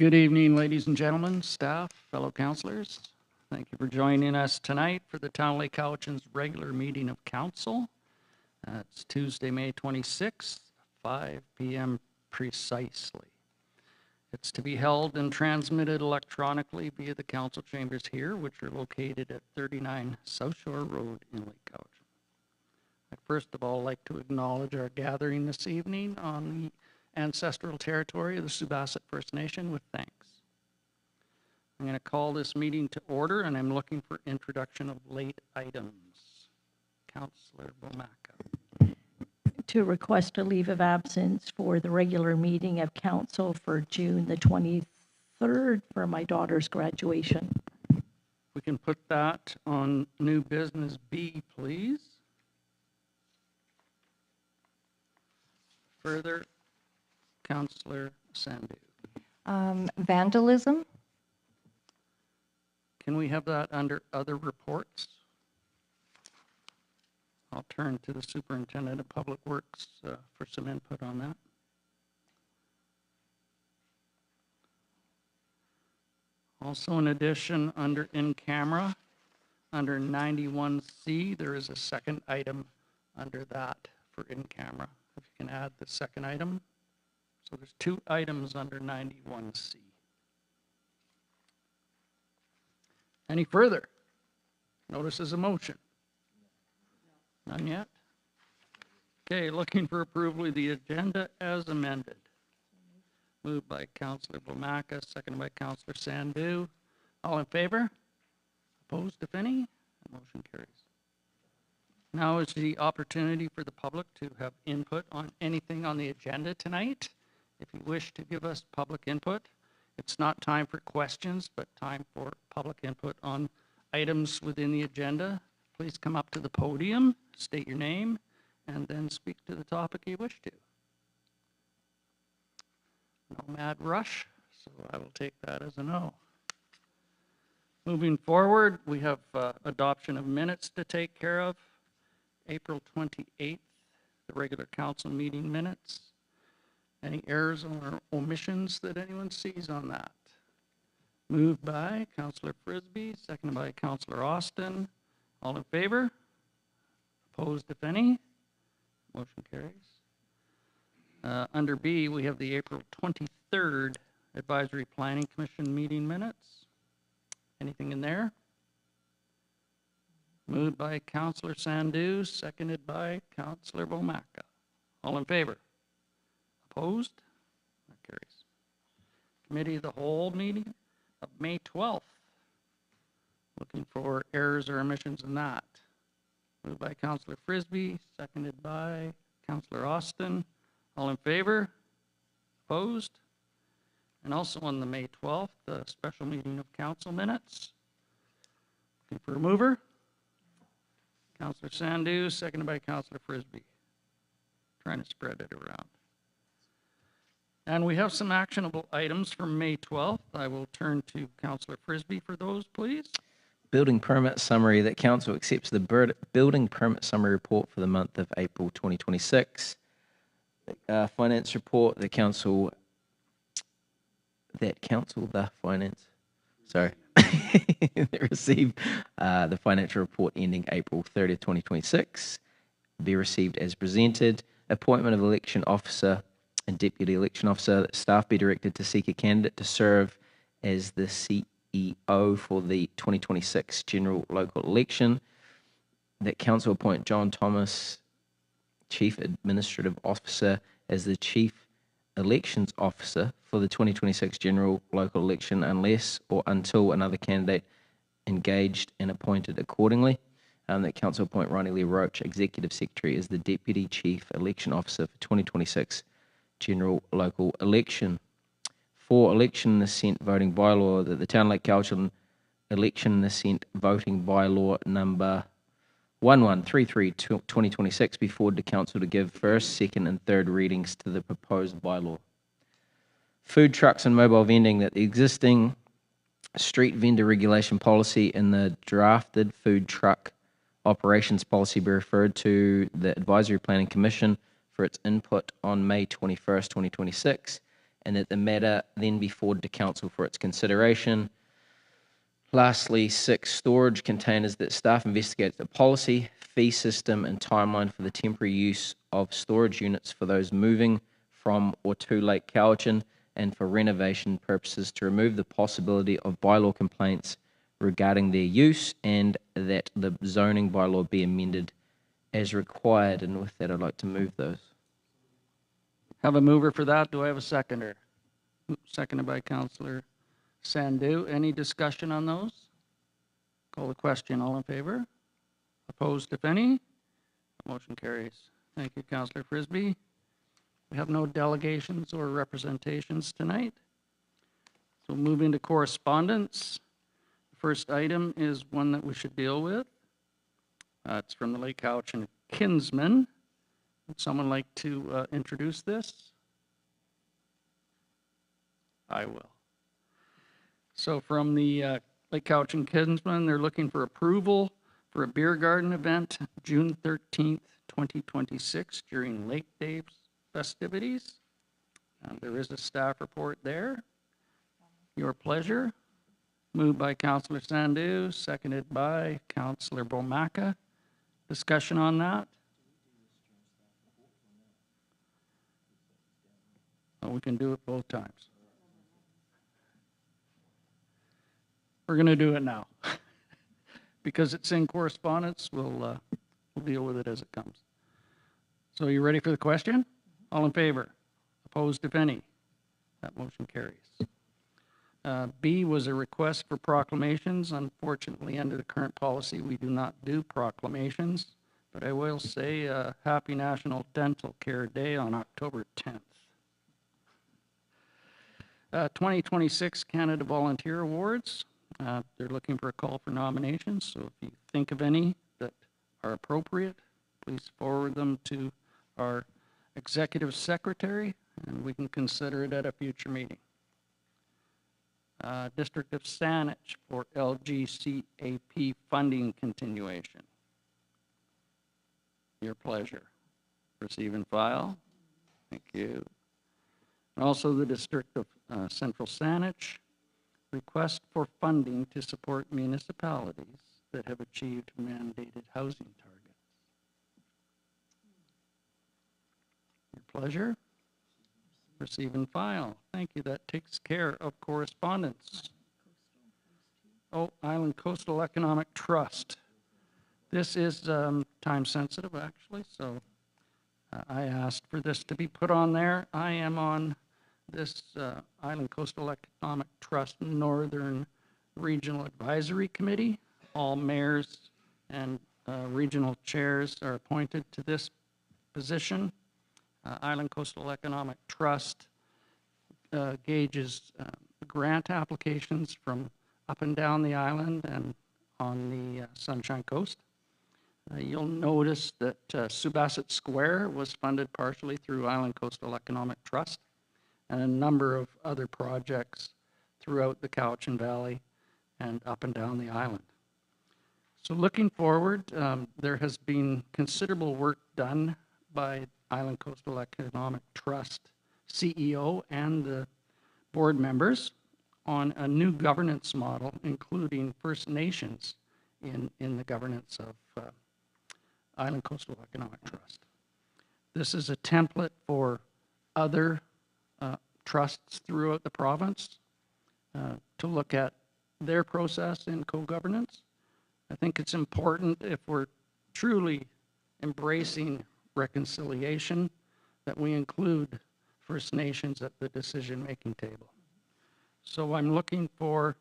Good evening, ladies and gentlemen, staff, fellow councillors. Thank you for joining us tonight for the Town of Lake Cowichan's regular meeting of council. It's Tuesday, May 26th, 5 p.m. precisely. It's to be held and transmitted electronically via the council chambers here, which are located at 39 South Shore Road in Lake Cowichan. I'd first of all like to acknowledge our gathering this evening on the ancestral territory of the Subasset First Nation with thanks. I'm going to call this meeting to order, and I'm looking for introduction of late items. Councillor Bomaka. To request a leave of absence for the regular meeting of council for June the 23rd for my daughter's graduation. We can put that on new business B, please. Further, Councillor Sandhu. Vandalism. Can we have that under other reports? I'll turn to the Superintendent of Public Works for some input on that. Also, in addition, under in camera, under 91C, there is a second item under that for in camera. If you can add the second item. So there's two items under 91C. Any further? Notice as a motion. None yet? Okay, looking for approval of the agenda as amended. Moved by Councillor Bomaka, seconded by Councillor Sandhu. All in favor? Opposed, if any? Motion carries. Now is the opportunity for the public to have input on anything on the agenda tonight. If you wish to give us public input, it's not time for questions, but time for public input on items within the agenda. Please come up to the podium, state your name, and then speak to the topic you wish to. No mad rush, so I will take that as a no. Moving forward, we have adoption of minutes to take care of. April 28th, the regular council meeting minutes. Any errors or omissions that anyone sees on that? Moved by Councillor Frisbee, seconded by Councillor Austin. All in favor? Opposed, if any? Motion carries. Under B, we have the April 23rd Advisory Planning Commission meeting minutes. Anything in there? Moved by Councillor Sandhu, seconded by Councillor Bomaka. All in favor? Opposed? That carries. Committee of the Whole meeting of May 12th. Looking for errors or omissions in that. Moved by Councillor Frisbee, seconded by Councillor Austin. All in favor? Opposed? And also on the May 12th, the special meeting of council minutes. Looking for a mover. Councillor Sandhu, seconded by Councillor Frisbee. Trying to spread it around. And we have some actionable items from May 12th. I will turn to Councillor Frisbee for those, please. Building permit summary that council accepts the building permit summary report for the month of April 2026. Finance report that received the financial report ending April 30th, 2026 be received as presented. Appointment of election officer and deputy election officer. Staff be directed to seek a candidate to serve as the CEO for the 2026 general local election. That council appoint John Thomas, Chief Administrative Officer, as the Chief Elections Officer for the 2026 general local election unless or until another candidate engaged and appointed accordingly. That council appoint Ronnie Lee Roach, Executive Secretary, as the Deputy Chief Election Officer for 2026 general local election. For election and assent voting bylaw, that the Town of Lake Cowichan election and assent voting bylaw number 1133/2026 be forwarded to council to give first, second and third readings to the proposed bylaw. Food trucks and mobile vending, that the existing street vendor regulation policy and the drafted food truck operations policy be referred to the Advisory Planning Commission for its input on May 21st, 2026, and that the matter then be forwarded to council for its consideration. Lastly, 6, storage containers, that staff investigate the policy, fee system, and timeline for the temporary use of storage units for those moving from or to Lake Cowichan and for renovation purposes to remove the possibility of bylaw complaints regarding their use, and that the zoning bylaw be amended as required. And with that, I'd like to move those. Have a mover for that. Do I have a seconder? Seconded by Councillor Sandu. Any discussion on those? Call the question. All in favor? Opposed, if any? Motion carries. Thank you, Councillor Frisbee. We have no delegations or representations tonight. So move into correspondence. The first item is one that we should deal with. It's from the Lake Cowichan Kinsman. Would someone like to introduce this? I will. So from the Lake Cowichan Kinsman, they're looking for approval for a beer garden event June 13th, 2026 during Lake Days festivities. There is a staff report there. Your pleasure. Moved by Councillor Sandu, seconded by Councillor Bomaka. Discussion on that? Oh, we can do it both times. We're going to do it now. Because it's in correspondence, we'll deal with it as it comes. So you ready for the question? All in favor? Opposed, if any? That motion carries. B was a request for proclamations. Unfortunately, under the current policy, we do not do proclamations, but I will say Happy National Dental Care Day on October 10th. 2026 Canada Volunteer Awards. They're looking for a call for nominations, so if you think of any that are appropriate, please forward them to our Executive Secretary, and we can consider it at a future meeting. District of Saanich for LGCAP funding continuation. Your pleasure. Receive and file. Thank you. And also the District of Central Saanich, request for funding to support municipalities that have achieved mandated housing targets. Your pleasure. Receive and file. Thank you. That takes care of correspondence. Oh, Island Coastal Economic Trust. This is time sensitive, actually, so I asked for this to be put on there. I am on this Island Coastal Economic Trust Northern Regional Advisory Committee. All mayors and regional chairs are appointed to this position. Island Coastal Economic Trust gauges grant applications from up and down the island and on the Sunshine Coast. You'll notice that Subasset Square was funded partially through Island Coastal Economic Trust, and a number of other projects throughout the Cowichan Valley and up and down the island. So looking forward, there has been considerable work done by Island Coastal Economic Trust CEO and the board members on a new governance model, including First Nations in the governance of Island Coastal Economic Trust. This is a template for other trusts throughout the province to look at their process in co-governance. I think it's important, if we're truly embracing reconciliation, that we include First Nations at the decision-making table. So I'm looking for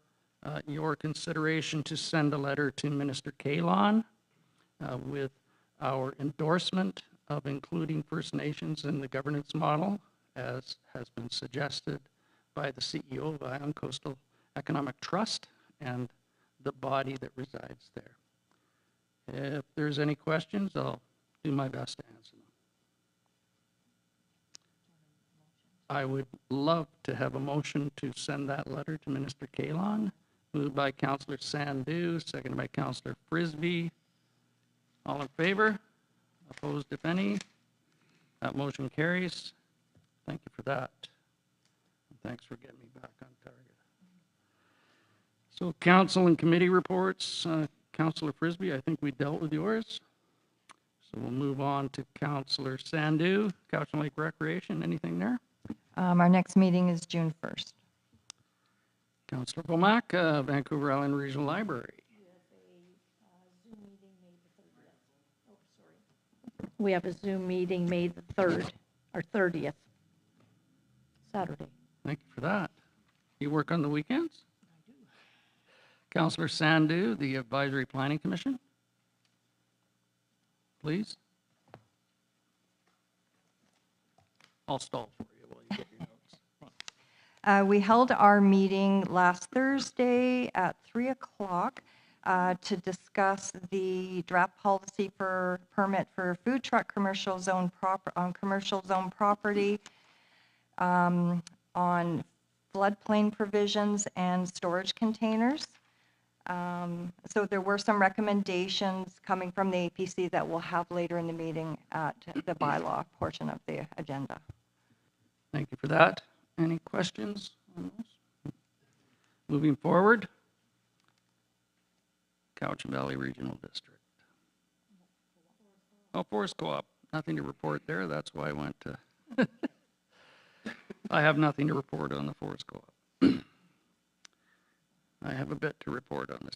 your consideration to send a letter to Minister Kahlon with our endorsement of including First Nations in the governance model, as has been suggested by the CEO of Island Coastal Economic Trust and the body that resides there. If there's any questions, I'll do my best to answer them. I would love to have a motion to send that letter to Minister Kahlon, moved by Councillor Sandu, seconded by Councillor Frisbee. All in favor? Opposed, if any? That motion carries. Thank you for that. Thanks for getting me back on target. So council and committee reports. Councillor Frisbee, I think we dealt with yours. So we'll move on to Councillor Sandu, Cowichan Lake Recreation. Anything there? Our next meeting is June 1st. Councillor Vomak, Vancouver Island Regional Library. We have a Zoom meeting May the 3rd, or 30th, Saturday. Thank you for that. You work on the weekends? I do. Councillor Sandu, the Advisory Planning Commission. Please. I'll stall for you while you get your notes. We held our meeting last Thursday at 3 o'clock to discuss the draft policy for permit for food truck commercial zone property, on floodplain provisions and storage containers. So there were some recommendations coming from the APC that we'll have later in the meeting at the bylaw portion of the agenda. Thank you for that. Any questions on those? Moving forward, Cowichan Valley Regional District. Oh, Forest Co-op, nothing to report there. That's why I went to. I have nothing to report on the Forest Co-op. I have a bit to report on the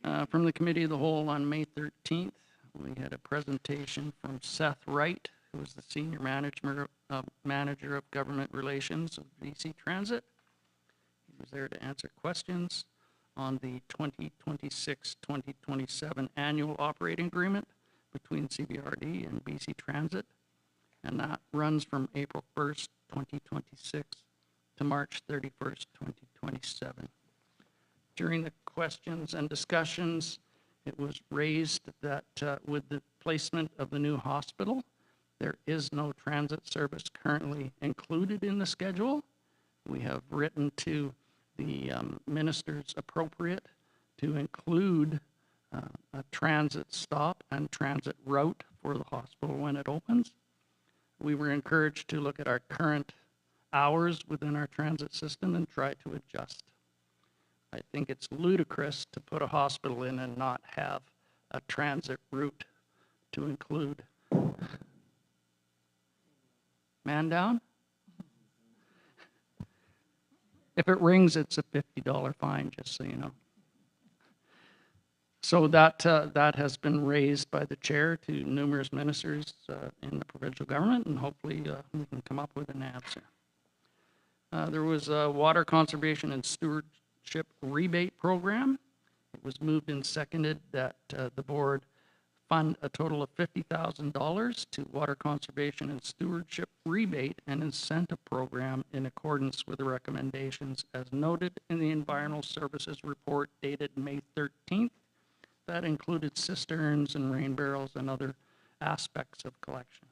CBRD. From the Committee of the Whole on May 13th, we had a presentation from Seth Wright, who is the Senior Manager of Government Relations of BC Transit. He was there to answer questions on the 2026-2027 annual operating agreement between CBRD and BC Transit, and that runs from April 1st, 2026 to March 31st, 2027. During the questions and discussions, it was raised that with the placement of the new hospital, there is no transit service currently included in the schedule. We have written to the ministers appropriate to include a transit stop and transit route for the hospital when it opens. We were encouraged to look at our current hours within our transit system and try to adjust. I think it's ludicrous to put a hospital in and not have a transit route to include. Man down? If it rings, it's a $50 fine, just so you know. So that has been raised by the chair to numerous ministers in the provincial government, and hopefully we can come up with an answer. There was a water conservation and stewardship rebate program. It was moved and seconded that the board fund a total of $50,000 to water conservation and stewardship rebate and incentive program in accordance with the recommendations as noted in the Environmental Services Report dated May 13th. That included cisterns and rain barrels and other aspects of collection.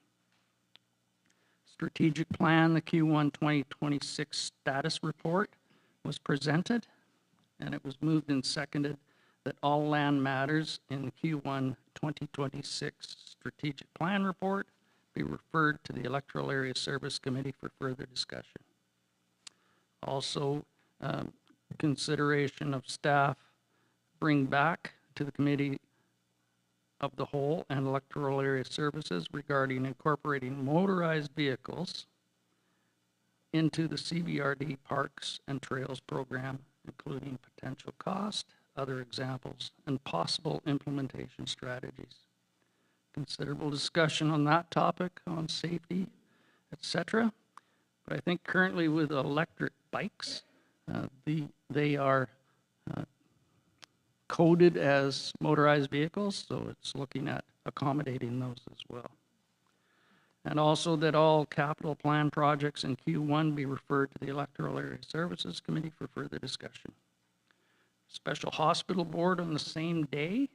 Strategic plan, the Q1 2026 status report was presented, and it was moved and seconded that all land matters in the Q1 2026 strategic plan report be referred to the Electoral Area Service Committee for further discussion. Also, consideration of staff bring back to the Committee of the Whole and Electoral Area Services regarding incorporating motorized vehicles into the CBRD Parks and Trails program, including potential cost, other examples, and possible implementation strategies. Considerable discussion on that topic, on safety, etc. But I think currently with electric bikes, they are coded as motorized vehicles, so it's looking at accommodating those as well. And also that all capital plan projects in Q1 be referred to the Electoral Area Services Committee for further discussion. Special Hospital Board on the same day,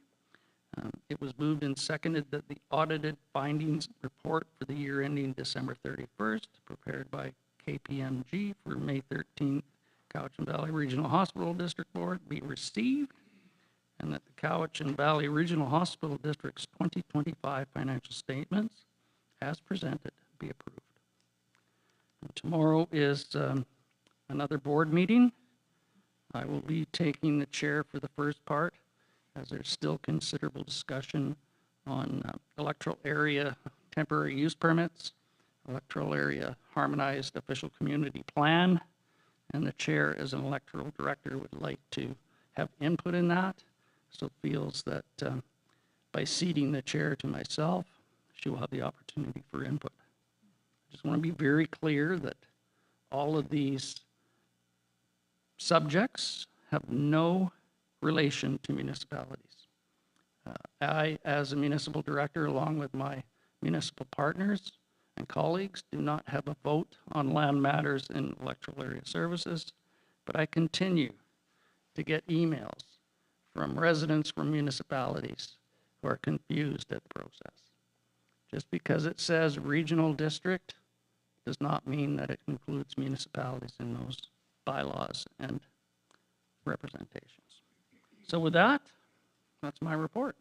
it was moved and seconded that the audited findings report for the year ending December 31st, prepared by KPMG for May 13th, Cowichan Valley Regional Hospital District Board be received, and that the Cowichan Valley Regional Hospital District's 2025 financial statements, as presented, be approved. Tomorrow is another board meeting. I will be taking the chair for the first part, as there's still considerable discussion on electoral area temporary use permits, electoral area harmonized official community plan, and the chair, as an electoral director, would like to have input in that, so feels that by ceding the chair to myself, she will have the opportunity for input. I just want to be very clear that all of these subjects have no relation to municipalities. I, as a municipal director, along with my municipal partners and colleagues, do not have a vote on land matters in electoral area services, but I continue to get emails from residents from municipalities who are confused at the process. Just because it says regional district does not mean that it includes municipalities in those bylaws and representations. So with that, that's my report.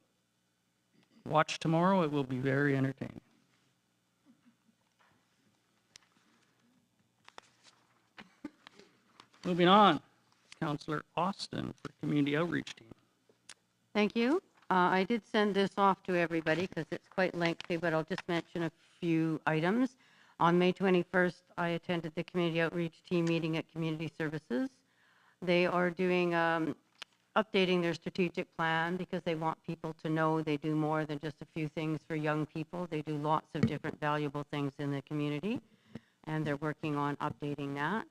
Watch tomorrow, it will be very entertaining. Moving on, Councillor Austin for Community Outreach Team. Thank you. I did send this off to everybody because it's quite lengthy, but I'll just mention a few items. On May 21st, I attended the Community Outreach Team meeting at Community Services. They are doing, updating their strategic plan because they want people to know they do more than just a few things for young people. They do lots of different valuable things in the community, and they're working on updating that.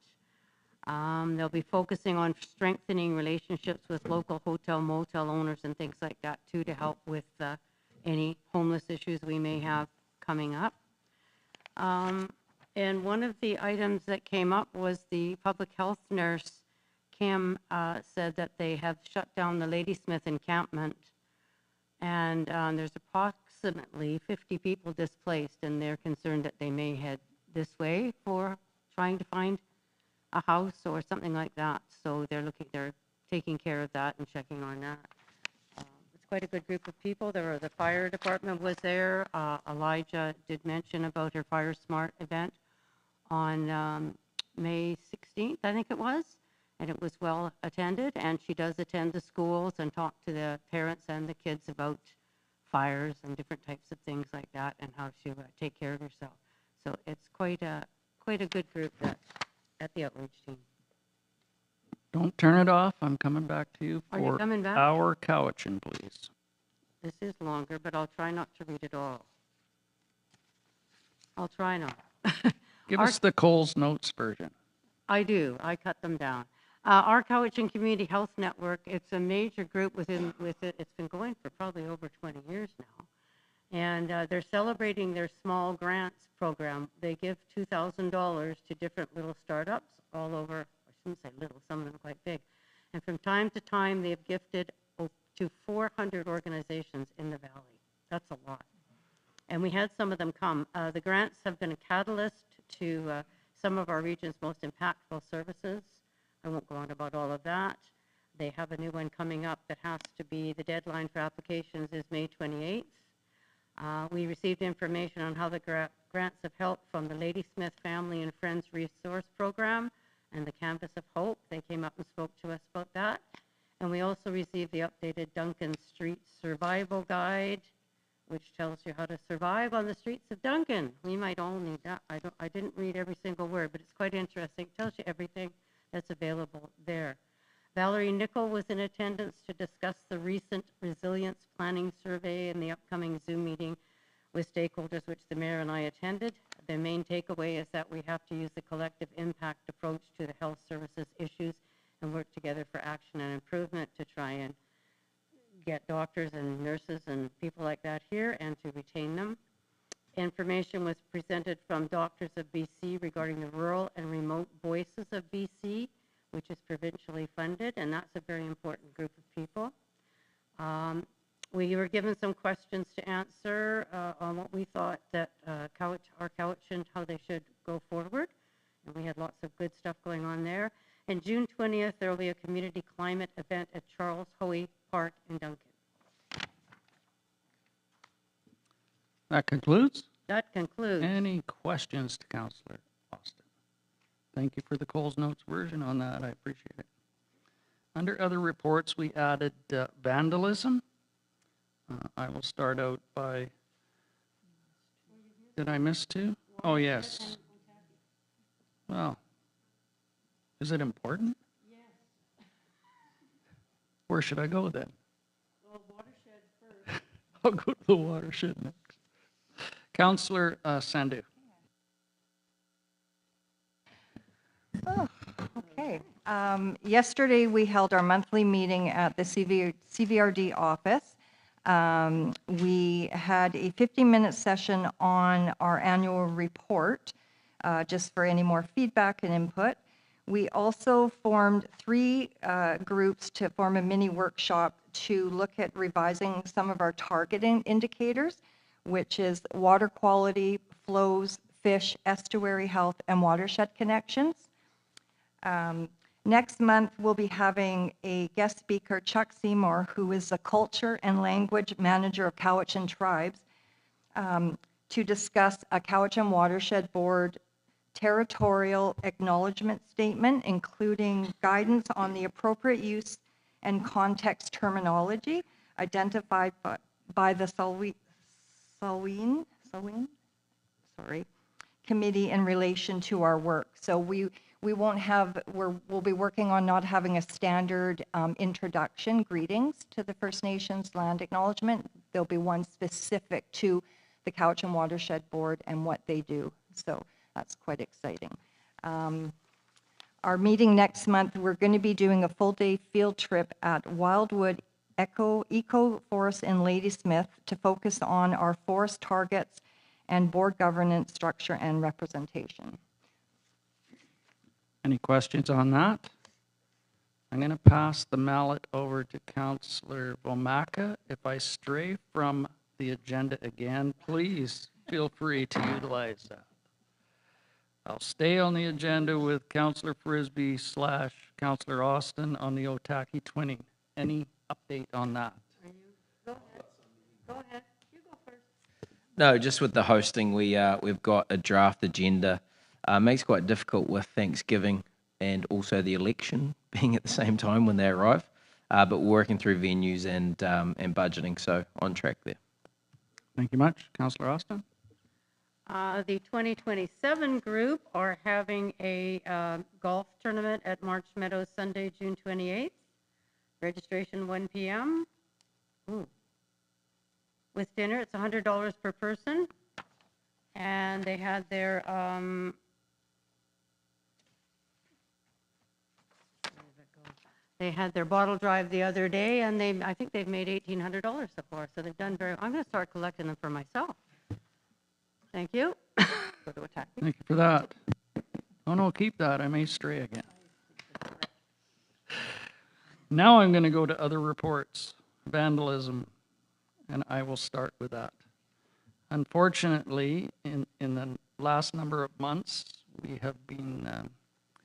They'll be focusing on strengthening relationships with local hotel, motel owners and things like that too, to help with any homeless issues we may have coming up. And one of the items that came up was the public health nurse, Kim, said that they have shut down the Ladysmith encampment, and there's approximately 50 people displaced, and they're concerned that they may head this way for trying to find a house or something like that. So they're taking care of that and checking on that. It's quite a good group of people. The fire department was there. Elijah did mention about her Fire Smart event on May 16th, I think it was, and it was well attended. And she does attend the schools and talk to the parents and the kids about fires and different types of things like that and how to take care of herself. So it's quite a good group at the outreach team. Don't turn it off. I'm coming back to you Are you for coming back? our Cowichan, please. This is longer, but I'll try not to read it all. I'll try not. Give us the Coles Notes version. I do. I cut them down. Our Cowichan Community Health Network, it's a major group with it. It's been going for probably over 20 years now. And they're celebrating their small grants program. They give $2,000 to different little startups all over. I shouldn't say little, some of them quite big. And from time to time, they've gifted to 400 organizations in the valley. That's a lot. And we had some of them come. The grants have been a catalyst to some of our region's most impactful services. I won't go on about all of that. They have a new one coming up that has to be, the deadline for applications is May 28th. We received information on how the grants have helped from the Ladysmith Family and Friends Resource Program and the Canvas of Hope. They came up and spoke to us about that. And we also received the updated Duncan Street Survival Guide, which tells you how to survive on the streets of Duncan. We might all need that. I didn't read every single word, but it's quite interesting. It tells you everything that's available there. Valerie Nickel was in attendance to discuss the recent resilience planning survey and the upcoming Zoom meeting with stakeholders, which the mayor and I attended. The main takeaway is that we have to use the collective impact approach to the health services issues and work together for action and improvement to try and get doctors and nurses and people like that here and to retain them. Information was presented from Doctors of BC regarding the rural and remote voices of BC, which is provincially funded, and that's a very important group of people. We were given some questions to answer on what we thought that our Cowichan, how they should go forward, and we had lots of good stuff going on there. And June 20th, there will be a community climate event at Charles Hoey Park in Duncan. That concludes. That concludes. Any questions to Councillor Austin? Thank you for the Coles Notes version on that. I appreciate it. Under other reports, we added vandalism. I will start out by, did I miss two? Oh, yes. Well, is it important? Yes. Where should I go then? Well, watershed first. I'll go to the watershed next. Councillor Sandu. Oh, okay. Yesterday, we held our monthly meeting at the CVRD office. We had a 50-minute session on our annual report, just for any more feedback and input. We also formed 3 groups to form a mini workshop to look at revising some of our targeting indicators, which is water quality, flows, fish, estuary health, and watershed connections. Next month, we'll be having a guest speaker, Chuck Seymour, who is the Culture and Language Manager of Cowichan Tribes, to discuss a Cowichan Watershed Board territorial acknowledgement statement, including guidance on the appropriate use and context terminology identified by the Salween committee in relation to our work. So we won't have, we'll be working on not having a standard introduction greetings to the First Nations land acknowledgement. There'll be one specific to the Cowichan Watershed Board and what they do. So that's quite exciting. Our meeting next month, we're going to be doing a full-day field trip at Wildwood Eco Forest in Ladysmith to focus on our forest targets and board governance structure and representation. Any questions on that? I'm going to pass the mallet over to Councillor Womaka. If I stray from the agenda again, please feel free to utilize that. I'll stay on the agenda with Councillor Frisbee / Councillor Austin on the Otaki twinning. Any update on that? Go ahead. Go ahead. You go first. No, just with the hosting, we've got a draft agenda. Makes it quite difficult with Thanksgiving and also the election being at the same time when they arrive. But we're working through venues and budgeting, so on track there. Thank you much. Councillor Austin? The 2027 group are having a golf tournament at March Meadows Sunday, June 28th. Registration 1 p.m. Ooh. With dinner, it's $100 per person. And they had their bottle drive the other day, and I think they've made $1,800 so far. So they've done very. I'm going to start collecting them for myself. Thank you. Go to attack. Thank you for that. Oh, no, keep that. I may stray again. Now I'm going to go to other reports, vandalism, and I will start with that. Unfortunately, in the last number of months, we have been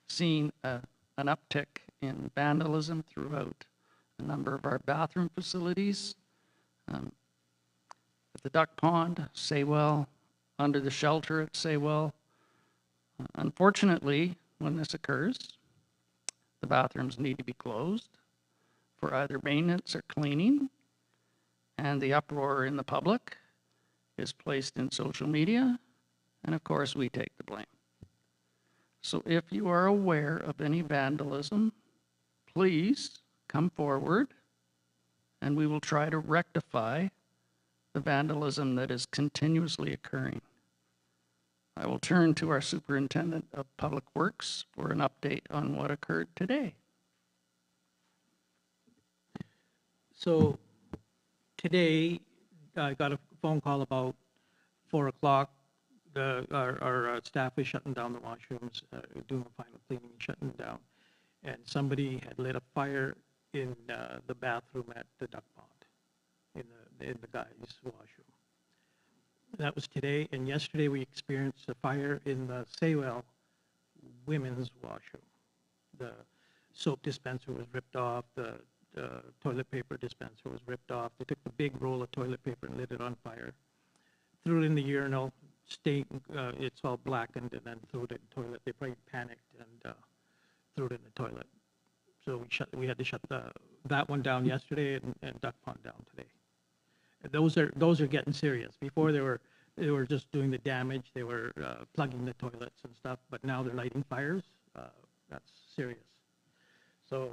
seeing an uptick in vandalism throughout a number of our bathroom facilities. At the duck pond, Saywell, under the shelter at Saywell. Unfortunately, when this occurs, the bathrooms need to be closed for either maintenance or cleaning, and the uproar in the public is placed in social media, and of course we take the blame. So if you are aware of any vandalism, please come forward and we will try to rectify the vandalism that is continuously occurring. I will turn to our Superintendent of Public Works for an update on what occurred today. So today, I got a phone call about 4 o'clock. Our staff was shutting down the washrooms, doing a final cleaning, shutting down. And somebody had lit a fire in the bathroom at the duck pond, in the guys' washroom. That was today, and yesterday we experienced a fire in the Saywell women's washroom. The soap dispenser was ripped off, the toilet paper dispenser was ripped off. They took the big roll of toilet paper and lit it on fire, threw it in the urinal, stain, it's all blackened and then threw it in the toilet. They probably panicked and threw it in the toilet. So we had to shut that one down yesterday and Duck Pond down today. And those are getting serious. Before they were just doing the damage. They were plugging the toilets and stuff, but now they're lighting fires. That's serious. So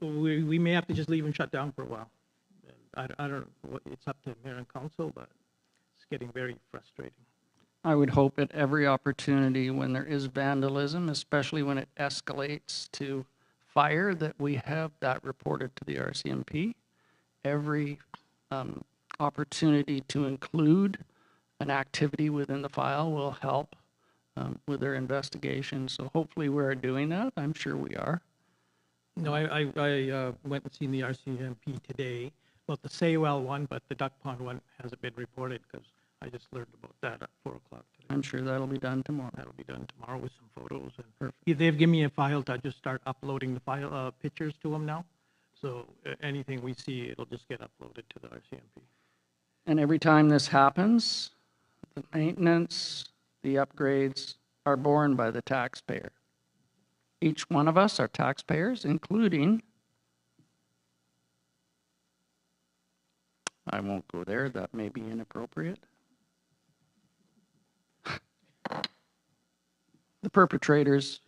we may have to just leave them shut down for a while. And I don't know, it's up to mayor and council, but it's getting very frustrating. I would hope at every opportunity when there is vandalism, especially when it escalates to fire, that we have that reported to the RCMP. Every opportunity to include an activity within the file will help with their investigation. So hopefully we're doing that. I'm sure we are. No, I went and seen the RCMP today about the Saywell one, but the Duck Pond one hasn't been reported because I just learned about that at 4 o'clock today. I'm sure that'll be done tomorrow. That'll be done tomorrow with some photos. And they've given me a file to just start uploading the file pictures to them now. So anything we see, it'll just get uploaded to the RCMP. And every time this happens, the maintenance, the upgrades are borne by the taxpayer. Each one of us are taxpayers, including, I won't go there, that may be inappropriate. The perpetrator's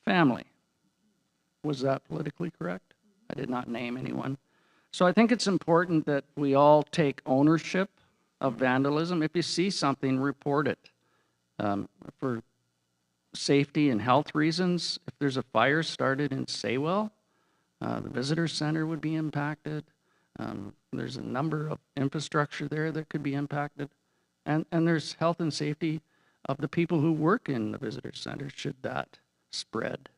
family. Was that politically correct? I did not name anyone. So I think it's important that we all take ownership of vandalism. If you see something, report it. For safety and health reasons, if there's a fire started in Saywell, the visitor center would be impacted. There's a number of infrastructure there that could be impacted. And there's health and safety of the people who work in the visitor center should that spread.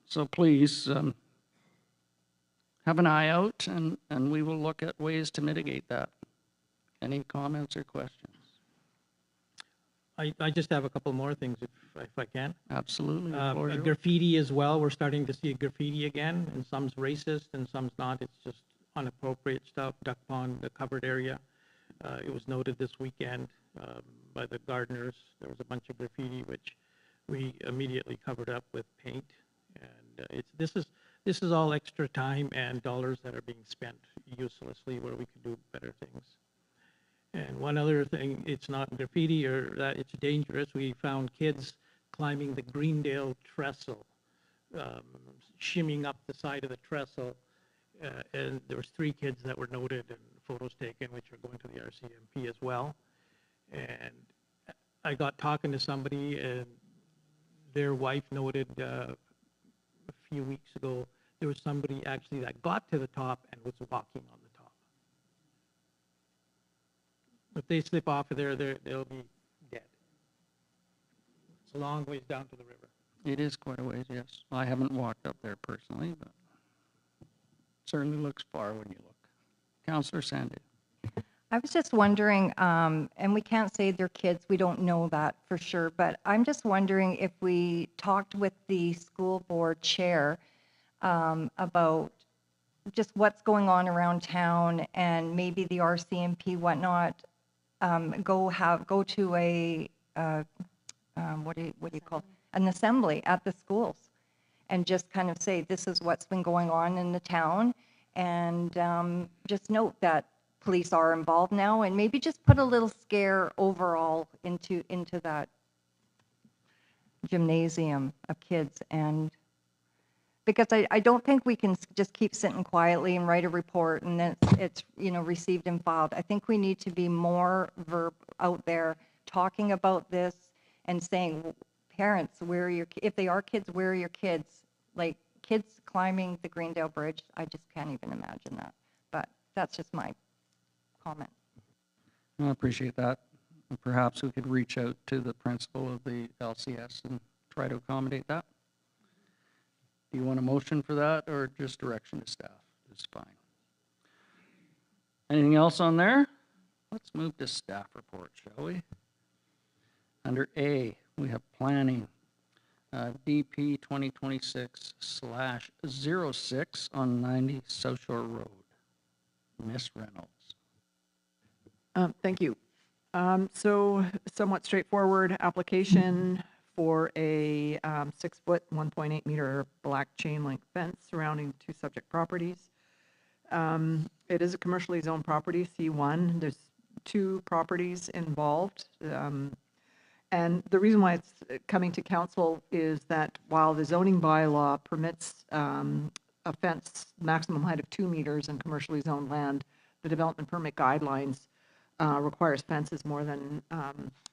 So please have an eye out, and we will look at ways to mitigate that. Any comments or questions? I just have a couple more things if I can. Absolutely. the floor is yours. Graffiti as well. We're starting to see graffiti again, and some's racist and some's not. It's just inappropriate stuff. Duck Pond, the covered area. It was noted this weekend by the gardeners. There was a bunch of graffiti which we immediately covered up with paint. And this is all extra time and dollars that are being spent uselessly where we could do better things. And one other thing, it's not graffiti or that it's dangerous. We found kids climbing the Greendale trestle, shimmying up the side of the trestle. And there was 3 kids that were noted and photos taken, which are going to the RCMP as well. And I got talking to somebody, and their wife noted a few weeks ago, there was somebody actually that got to the top and was walking on the top. If they slip off of there, they'll be dead. It's a long ways down to the river. It is quite a ways, yes. I haven't walked up there personally, but it certainly looks far when you look. Councillor Sandu. I was just wondering, and we can't say they're kids, we don't know that for sure, but I'm just wondering if we talked with the school board chair about just what's going on around town and maybe the RCMP, whatnot, go to a, what do you call it? An assembly at the schools and just kind of say, this is what's been going on in the town. And just note that police are involved now, and maybe just put a little scare overall into that gymnasium of kids. And because I don't think we can just keep sitting quietly and write a report and then it's received and filed. I think we need to be more out there talking about this and saying, parents, where are your, if they are kids, where are your kids? Like kids climbing the Greendale Bridge, I just can't even imagine that. But that's just my comment. I appreciate that. And perhaps we could reach out to the principal of the LCS and try to accommodate that. Do you want a motion for that or just direction to staff? It's fine. Anything else on there? Let's move to staff report, shall we? Under A, we have planning. DP 2026/06 on 90 South Shore Road. Miss Reynolds. Thank you. So somewhat straightforward application for a 6-foot, 1.8 meter black chain link fence surrounding 2 subject properties. It is a commercially zoned property, C1. There's 2 properties involved. And the reason why it's coming to council is that while the zoning bylaw permits a fence maximum height of 2 meters in commercially zoned land, the development permit guidelines requires fences more than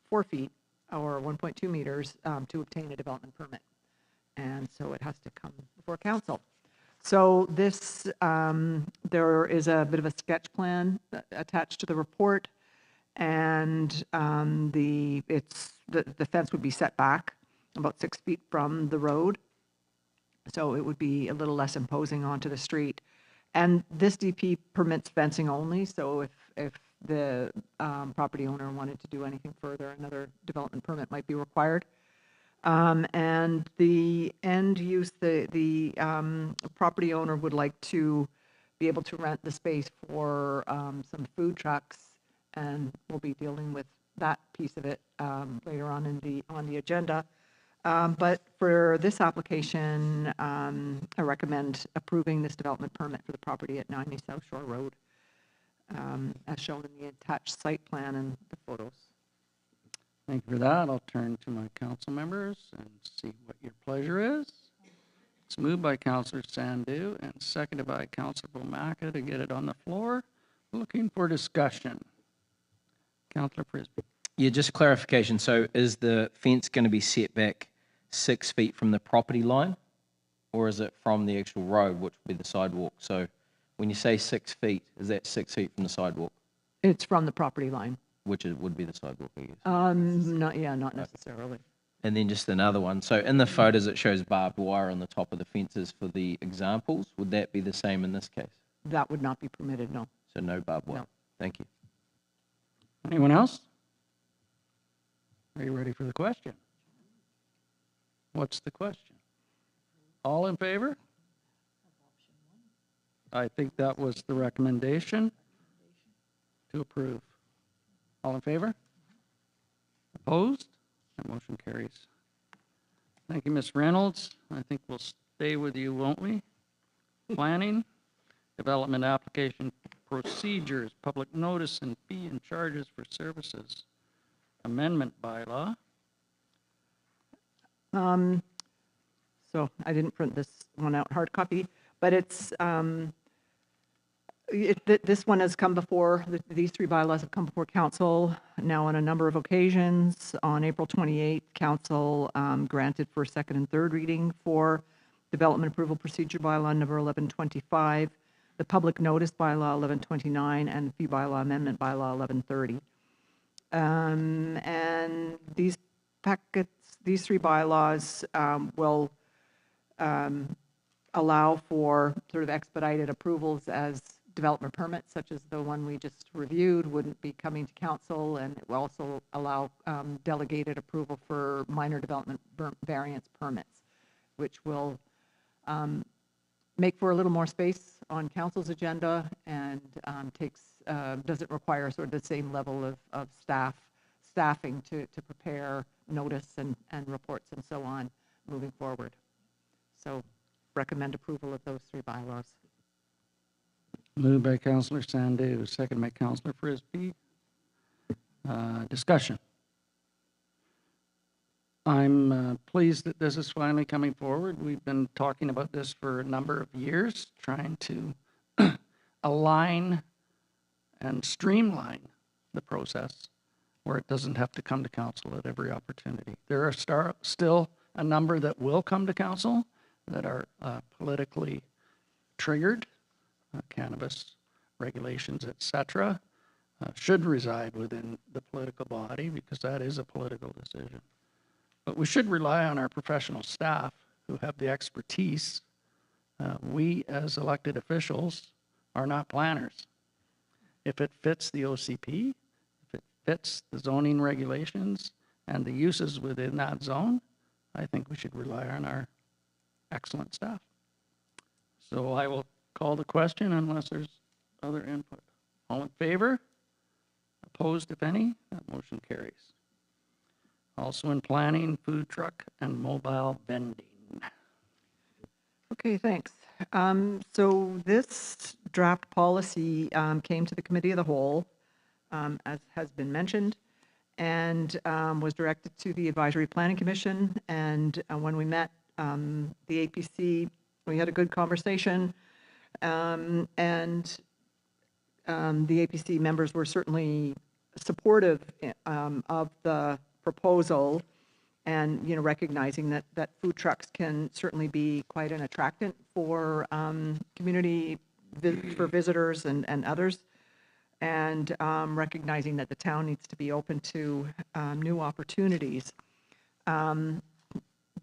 4 feet or 1.2 meters to obtain a development permit. And so it has to come before council. So this, there is a bit of a sketch plan attached to the report, and the fence would be set back about 6 feet from the road. So it would be a little less imposing onto the street. And this DP permits fencing only, so if the property owner wanted to do anything further, another development permit might be required. And the end use, the property owner would like to be able to rent the space for some food trucks, and we'll be dealing with that piece of it later on the agenda. But for this application, I recommend approving this development permit for the property at 90 South Shore Road, as shown in the attached site plan and the photos. Thank you for that. I'll turn to my council members and see what your pleasure is. It's moved by Councillor Sandu and seconded by Councillor Bomaka to get it on the floor. Looking for discussion. Councillor Frisbee. Yeah, just clarification. So is the fence going to be set back 6 feet from the property line, or is it from the actual road, which would be the sidewalk? So when you say 6 feet, is that 6 feet from the sidewalk, It's from the property line. which would be the sidewalk, I guess? Not necessarily. And then just another one. So in the photos, it shows barbed wire on the top of the fences for the examples. Would that be the same in this case? That would not be permitted, no. So no barbed wire? No. Thank you. Anyone else? Are you ready for the question? What's the question? All in favor? I think that was the recommendation to approve. All in favor? Opposed? That motion carries. Thank you, Ms. Reynolds. I think we'll stay with you, won't we? Planning, development application procedures, public notice and fee and charges for services, amendment bylaw. So I didn't print this one out hard copy, but it's, this one has come before, these 3 bylaws have come before council now on a number of occasions. On April 28th, council granted for second and third reading for development approval procedure bylaw number 1125, the public notice bylaw 1129, and the fee bylaw amendment bylaw 1130. And these packets, these 3 bylaws will allow for sort of expedited approvals as development permits, such as the one we just reviewed, wouldn't be coming to council, and it will also allow delegated approval for minor development variance permits, which will make for a little more space on council's agenda and doesn't require sort of the same level of staffing to prepare notice and reports and so on moving forward. So recommend approval of those 3 bylaws. Moved by Councillor Sandu, second by Councillor Frisbee. Discussion. I'm pleased that this is finally coming forward. We've been talking about this for a number of years, trying to align and streamline the process where it doesn't have to come to council at every opportunity. There are still a number that will come to council that are politically triggered, cannabis regulations, etc., should reside within the political body because that is a political decision. But we should rely on our professional staff who have the expertise. We as elected officials are not planners. If it fits the OCP, if it fits the zoning regulations and the uses within that zone, I think we should rely on our excellent staff. So I will call the question unless there's other input. All in favor? Opposed, if any? That motion carries. Also in planning, food truck and mobile vending. Okay, thanks. So this draft policy came to the Committee of the Whole, as has been mentioned, and was directed to the Advisory Planning Commission. And when we met the APC, we had a good conversation, and the APC members were certainly supportive of the proposal, and recognizing that food trucks can certainly be quite an attractant for community for visitors and others, and recognizing that the town needs to be open to new opportunities.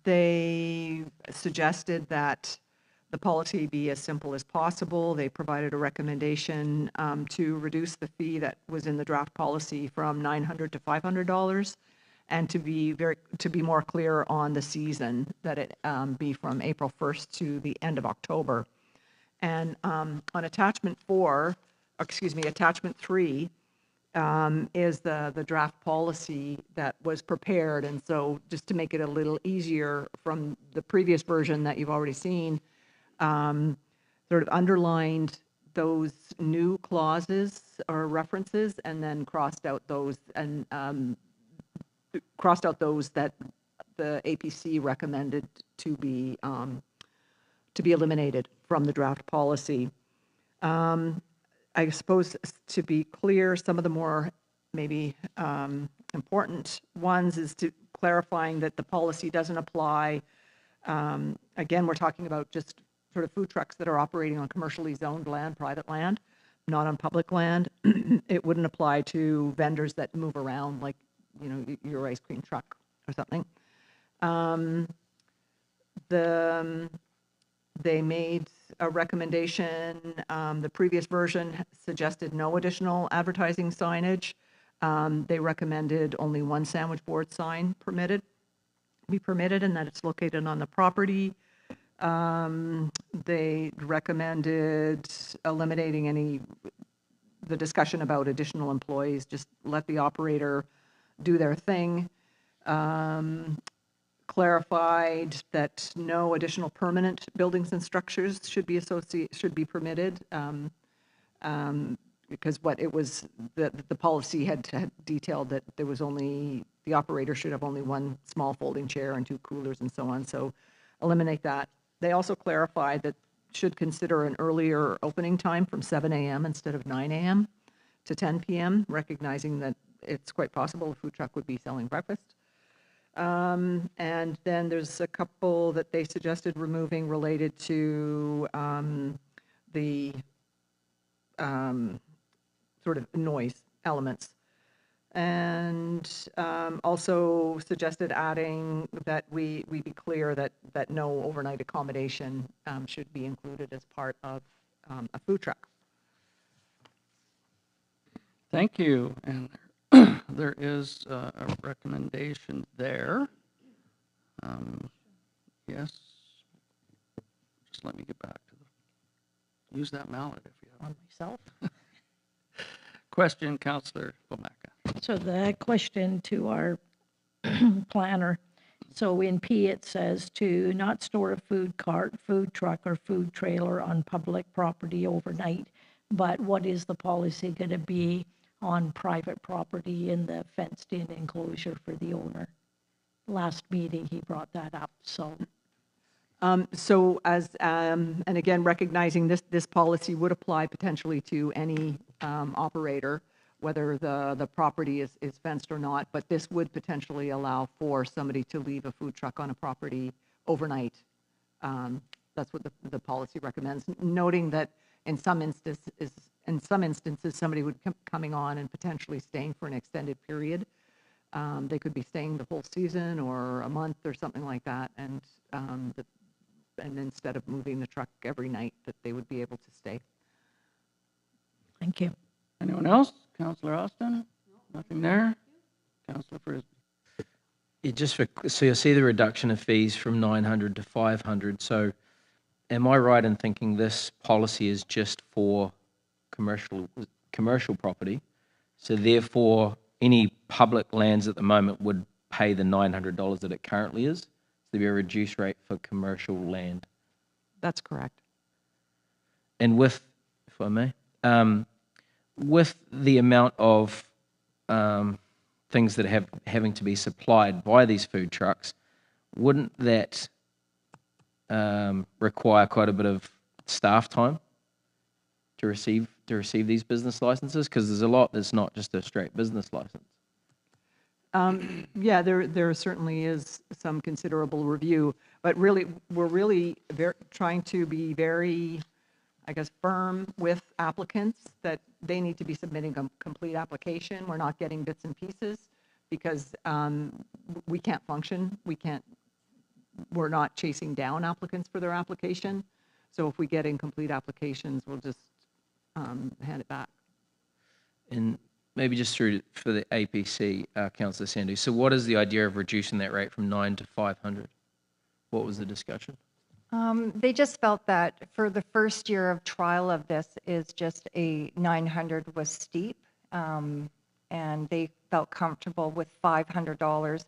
They suggested that the policy be as simple as possible. They provided a recommendation to reduce the fee that was in the draft policy from $900 to $500, and to be more clear on the season, that it be from April 1st to the end of October. And on attachment 3 is the draft policy that was prepared. And so just to make it a little easier, from the previous version that you've already seen, sort of underlined those new clauses or references, and then crossed out those that the APC recommended to be eliminated from the draft policy. I suppose, to be clear, some of the more maybe important ones is to clarifying that the policy doesn't apply. Again, we're talking about just sort of food trucks that are operating on commercially zoned land, private land, not on public land. It wouldn't apply to vendors that move around, like, your ice cream truck or something. They made a recommendation. The previous version suggested no additional advertising signage. They recommended only one sandwich board sign be permitted, and that it's located on the property. They recommended eliminating the discussion about additional employees. Just let the operator do their thing. Clarified that no additional permanent buildings and structures should be permitted, because the policy had detailed that there was only, the operator should have only one small folding chair and 2 coolers and so on. So eliminate that. They also clarified that should consider an earlier opening time from 7 a.m. instead of 9 a.m. to 10 p.m., recognizing that it's quite possible a food truck would be selling breakfast. And then there's a couple that they suggested removing related to the sort of noise elements. And also suggested adding that we be clear that no overnight accommodation should be included as part of a food truck. Thank you. And there is a recommendation there. Yes. Just let me get back to use that mallet if you have. On myself. Question, Councillor Bomaka. So the question to our planner, so in P it says to not store a food cart, food truck, or food trailer on public property overnight, but what is the policy going to be on private property in the fenced-in enclosure for the owner? Last meeting, he brought that up, so. So as, and again, recognizing this policy would apply potentially to any operator, whether the property is fenced or not, but this would potentially allow for somebody to leave a food truck on a property overnight. That's what the policy recommends, noting that in some instances, somebody would coming on and potentially staying for an extended period. They could be staying the whole season or a month or something like that, and instead of moving the truck every night, that they would be able to stay. Thank you. Anyone else? Councillor Austin? Nothing there? Councillor Frisbee? So you'll see the reduction of fees from 900 to 500. So am I right in thinking this policy is just for commercial property? So therefore, any public lands at the moment would pay the $900 that it currently is. So there'd be a reduced rate for commercial land. That's correct. And with, if I may, with the amount of things that are having to be supplied by these food trucks, wouldn't that require quite a bit of staff time to receive these business licenses? Because there's a lot that's not just a straight business license. Yeah, there certainly is some considerable review, but really, we're really trying to be very, I guess, firm with applicants that they need to be submitting a complete application. We're not getting bits and pieces because we can't function. We're not chasing down applicants for their application. So if we get incomplete applications, we'll just hand it back. And maybe just for the APC, Councillor Sandhu. So what is the idea of reducing that rate from 9 to 500? What was the discussion? They just felt that for the first year of trial of this is just a 900 was steep, and they felt comfortable with $500.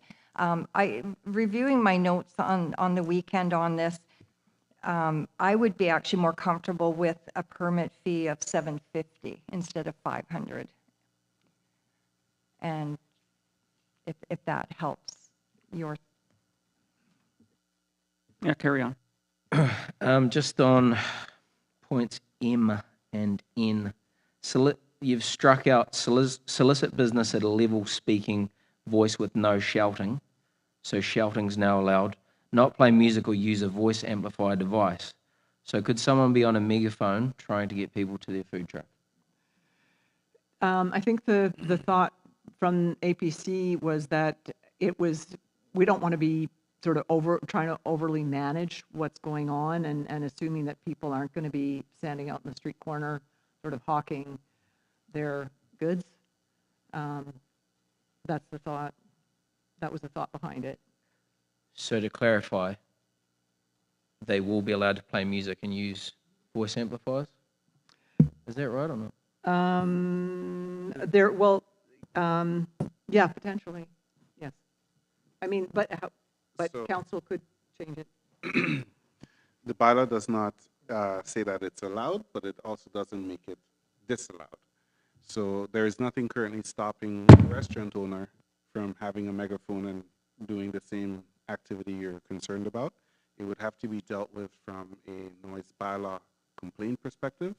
Reviewing my notes on the weekend on this, I would be actually more comfortable with a permit fee of $750 instead of $500. And if that helps your. Yeah, carry on. Just on points M and N, you've struck out solicit business at a level speaking voice with no shouting. So shouting's now allowed. Not play music or use a voice amplifier device. So could someone be on a megaphone trying to get people to their food truck? I think the thought from APC was that we don't want to be sort of trying to overly manage what's going on and assuming that people aren't going to be standing out in the street corner sort of hawking their goods. That's the thought. That was the thought behind it. So to clarify, they will be allowed to play music and use voice amplifiers? Is that right or not? Yeah, potentially, yes. I mean, but So- council could change it. The bylaw does not say that it's allowed, but it also doesn't make it disallowed. So there is nothing currently stopping a restaurant owner from having a megaphone and doing the same activity you're concerned about. It would have to be dealt with from a noise bylaw complaint perspective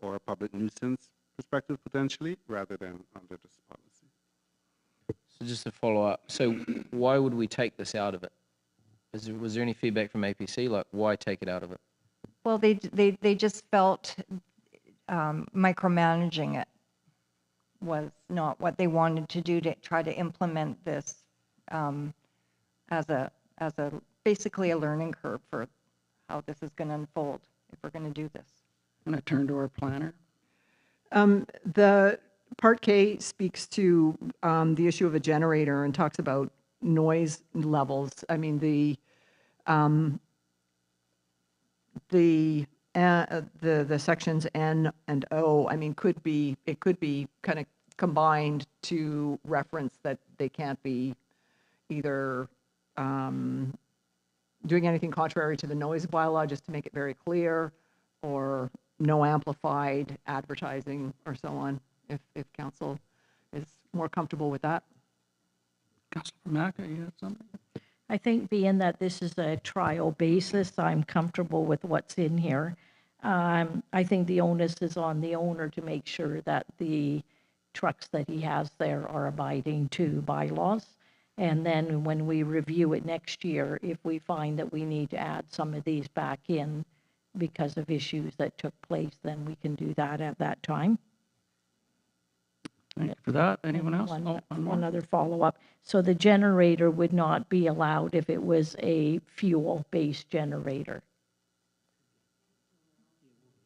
or a public nuisance perspective potentially, rather than under this policy. So just to follow up, so why would we take this out of it? Was there any feedback from APC, like why take it out of it? Well, they just felt micromanaging it was not what they wanted to do to try to implement this as a basically a learning curve for how this is going to unfold if we're going to do this. I'm going to turn to our planner. The Part K speaks to the issue of a generator and talks about noise levels. I mean, the sections N and O, I mean, it could be kind of combined to reference that they can't be either doing anything contrary to the noise bylaw, just to make it very clear, or no amplified advertising or so on, if council is more comfortable with that. Councilor Maca, you had something? I think being that this is a trial basis, I'm comfortable with what's in here. I think the onus is on the owner to make sure that the trucks that he has there are abiding to bylaws. And then when we review it next year, if we find that we need to add some of these back in because of issues that took place, then we can do that at that time. Thank you for that. Anyone else? One, Oh, one more. one other follow-up. So the generator would not be allowed if it was a fuel-based generator.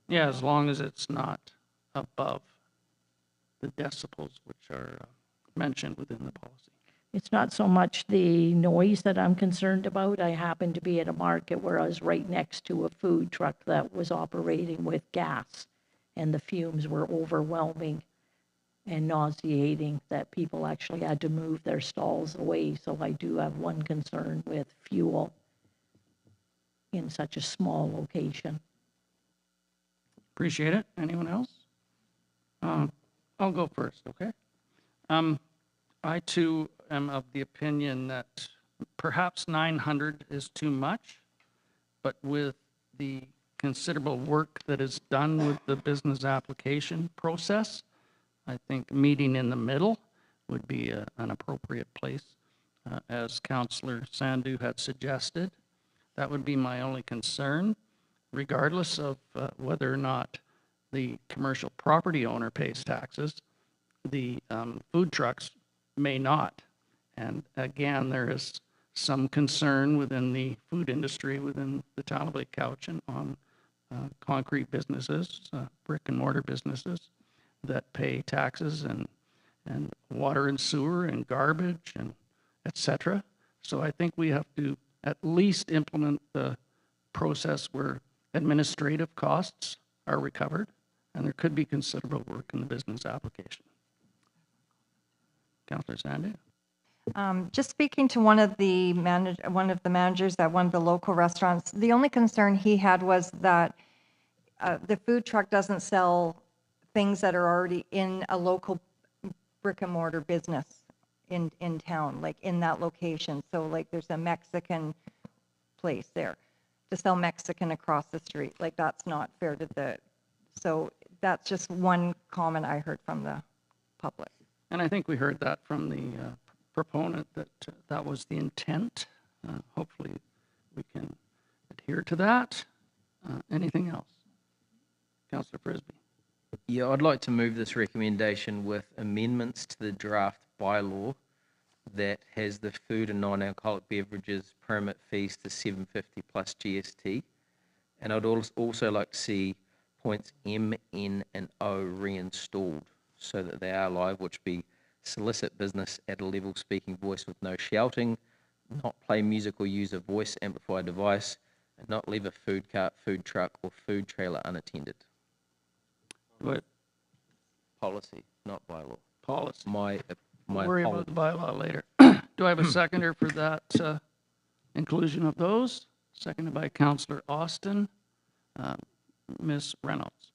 Yeah, as long as it's not above the decibels which are mentioned within the policy. It's not so much the noise that I'm concerned about. I happened to be at a market where I was right next to a food truck that was operating with gas, and the fumes were overwhelming. and nauseating that people actually had to move their stalls away. So I do have one concern with fuel in such a small location. Appreciate it. Anyone else? I'll go first, okay? I too am of the opinion that perhaps 900 is too much, but with the considerable work that is done with the business application process, I think meeting in the middle would be an appropriate place, as Councillor Sandu had suggested. That would be my only concern, regardless of whether or not the commercial property owner pays taxes. The food trucks may not. And again, there is some concern within the food industry, within the town of Lake Cowichan, on concrete businesses, brick and mortar businesses that pay taxes and water and sewer and garbage and et cetera. So I think we have to at least implement the process where administrative costs are recovered, and there could be considerable work in the business application. Councillor Sandu? Just speaking to one of the managers at one of the local restaurants, the only concern he had was that the food truck doesn't sell things that are already in a local brick and mortar business in town, like in that location. So like there's a Mexican place there to sell Mexican across the street. Like that's not fair to the, so that's just one comment I heard from the public. And I think we heard that from the proponent, that that was the intent. Hopefully we can adhere to that. Anything else? Councillor Frisbee. Yeah, I'd like to move this recommendation with amendments to the draft bylaw that has the food and non-alcoholic beverages permit fees to $7.50 plus GST. And I'd also like to see points M, N, and O reinstalled so that they are live, which be solicit business at a level speaking voice with no shouting, not play music or use a voice amplifier device, and not leave a food cart, food truck, or food trailer unattended. What? Policy, not bylaw. Policy. My We'll worry apologies. about the bylaw later. Do I have a seconder for that inclusion of those? Seconded by Councillor Austin. Ms. Reynolds.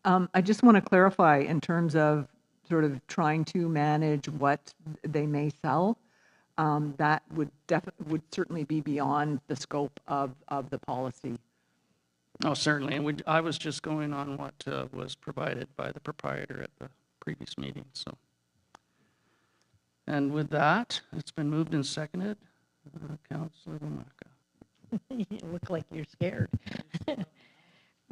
I just want to clarify in terms of sort of trying to manage what they may sell. That would certainly be beyond the scope of the policy. Oh, certainly. And I was just going on what was provided by the proprietor at the previous meeting. So, and with that, it's been moved and seconded. Councillor Wamaka. You look like you're scared.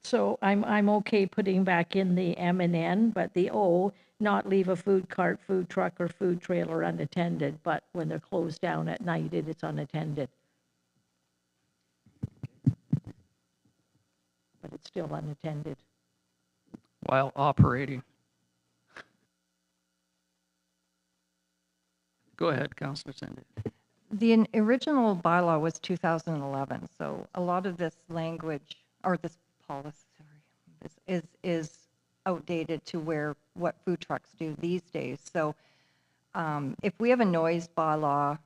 So I'm okay putting back in the M and N, but the O, not leave a food cart, food truck, or food trailer unattended, but when they're closed down at night, it's unattended. But it's still unattended. While operating. Go ahead, Councillor Sandy. The original bylaw was 2011, so a lot of this language, or this policy, is outdated to what food trucks do these days. So if we have a noise bylaw,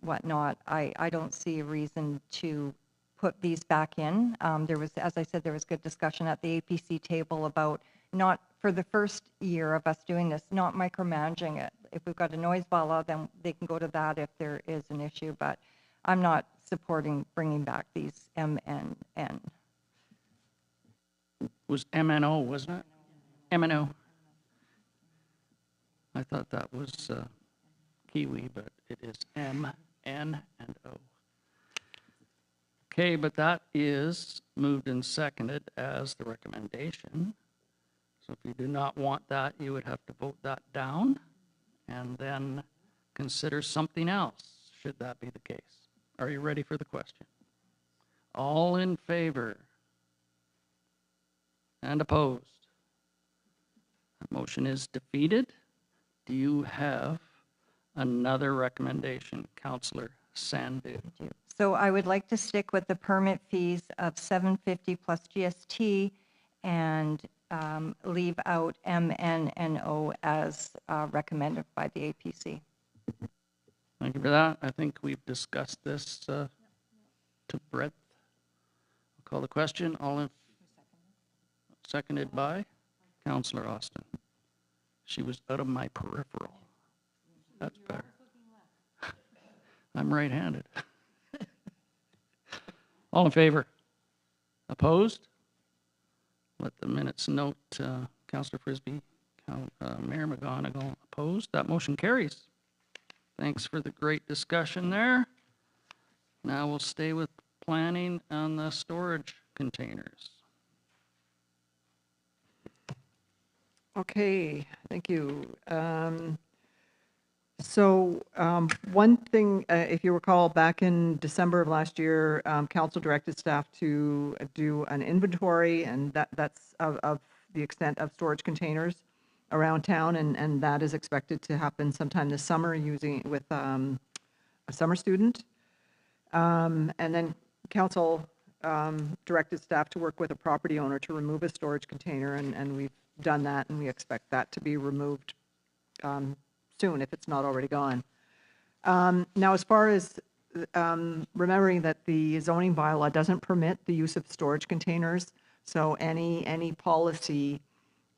whatnot, I don't see a reason to put these back in. There was, as I said, there was good discussion at the APC table about not, for the first year of us doing this, not micromanaging it. If we've got a noise bylaw, then they can go to that if there is an issue, but I'm not supporting bringing back these MNN. Was MNO, wasn't it? MNO. I thought that was Kiwi, but it is M, N, and O. Okay, but that is moved and seconded as the recommendation. So if you do not want that, you would have to vote that down and then consider something else, should that be the case. Are you ready for the question? All in favor? And opposed? That motion is defeated. Do you have another recommendation, Councillor Sandu? So I would like to stick with the permit fees of $7.50 plus GST and leave out M, N, and O as recommended by the APC. Thank you for that. I think we've discussed this to breadth. I'll call the question. Seconded by Councillor Austin. She was out of my peripheral. That's better. I'm right-handed. All in favor? Opposed? Let the minutes note Councillor Frisbee, Mayor McGonigal opposed. That motion carries. Thanks for the great discussion there. Now we'll stay with planning on the storage containers. Okay, thank you. One thing, if you recall, back in December of last year, council directed staff to do an inventory, and that's of the extent of storage containers around town, and that is expected to happen sometime this summer with a summer student. And then council directed staff to work with a property owner to remove a storage container, and we've done that, and we expect that to be removed soon if it's not already gone. Now, as far as remembering that the zoning bylaw doesn't permit the use of storage containers, so any policy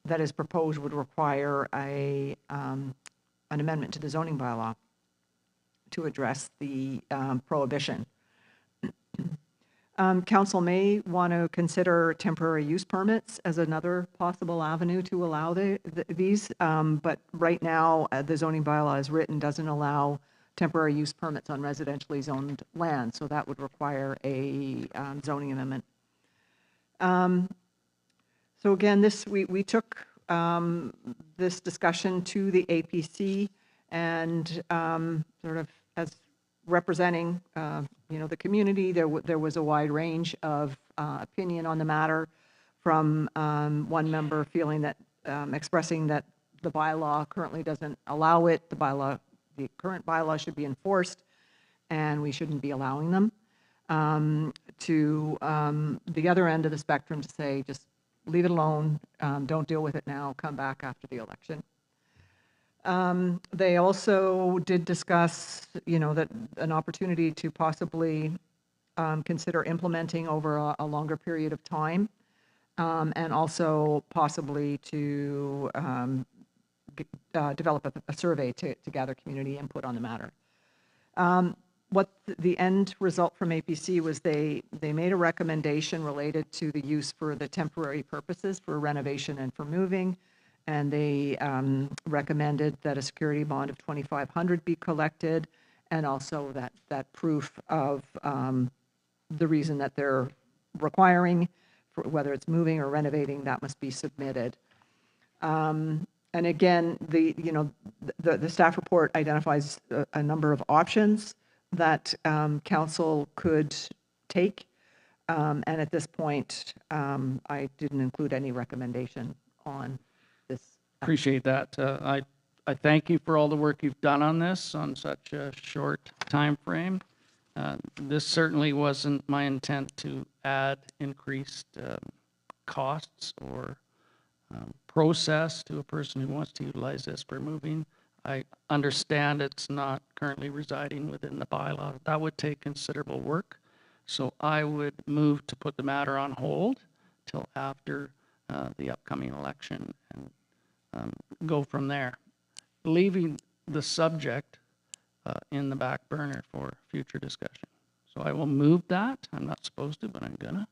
that is proposed would require an amendment to the zoning bylaw to address the prohibition. Council may want to consider temporary use permits as another possible avenue to allow these, but right now, the zoning bylaw as written doesn't allow temporary use permits on residentially zoned land, so that would require a zoning amendment. So again, we took this discussion to the APC, and sort of as representing the community, there was a wide range of opinion on the matter, from one member feeling that expressing that the bylaw currently doesn't allow it, the current bylaw should be enforced, and we shouldn't be allowing them, to the other end of the spectrum to say, just leave it alone, don't deal with it now, come back after the election. They also did discuss, that an opportunity to possibly consider implementing over a longer period of time, and also possibly to develop a survey to gather community input on the matter. What the end result from APC was, they made a recommendation related to the use for the temporary purposes for renovation and for moving, and they recommended that a security bond of $2,500 be collected, and also that proof of the reason that they're requiring, for whether it's moving or renovating, that must be submitted. And again, the staff report identifies a number of options that council could take, and at this point, I didn't include any recommendation on this. Appreciate that. I thank you for all the work you've done on this on such a short time frame. This certainly wasn't my intent to add increased costs or process to a person who wants to utilize this for moving. I understand it's not currently residing within the bylaw. That would take considerable work. So I would move to put the matter on hold till after the upcoming election and go from there, leaving the subject in the back burner for future discussion. So I will move that. I'm not supposed to, but I'm gonna.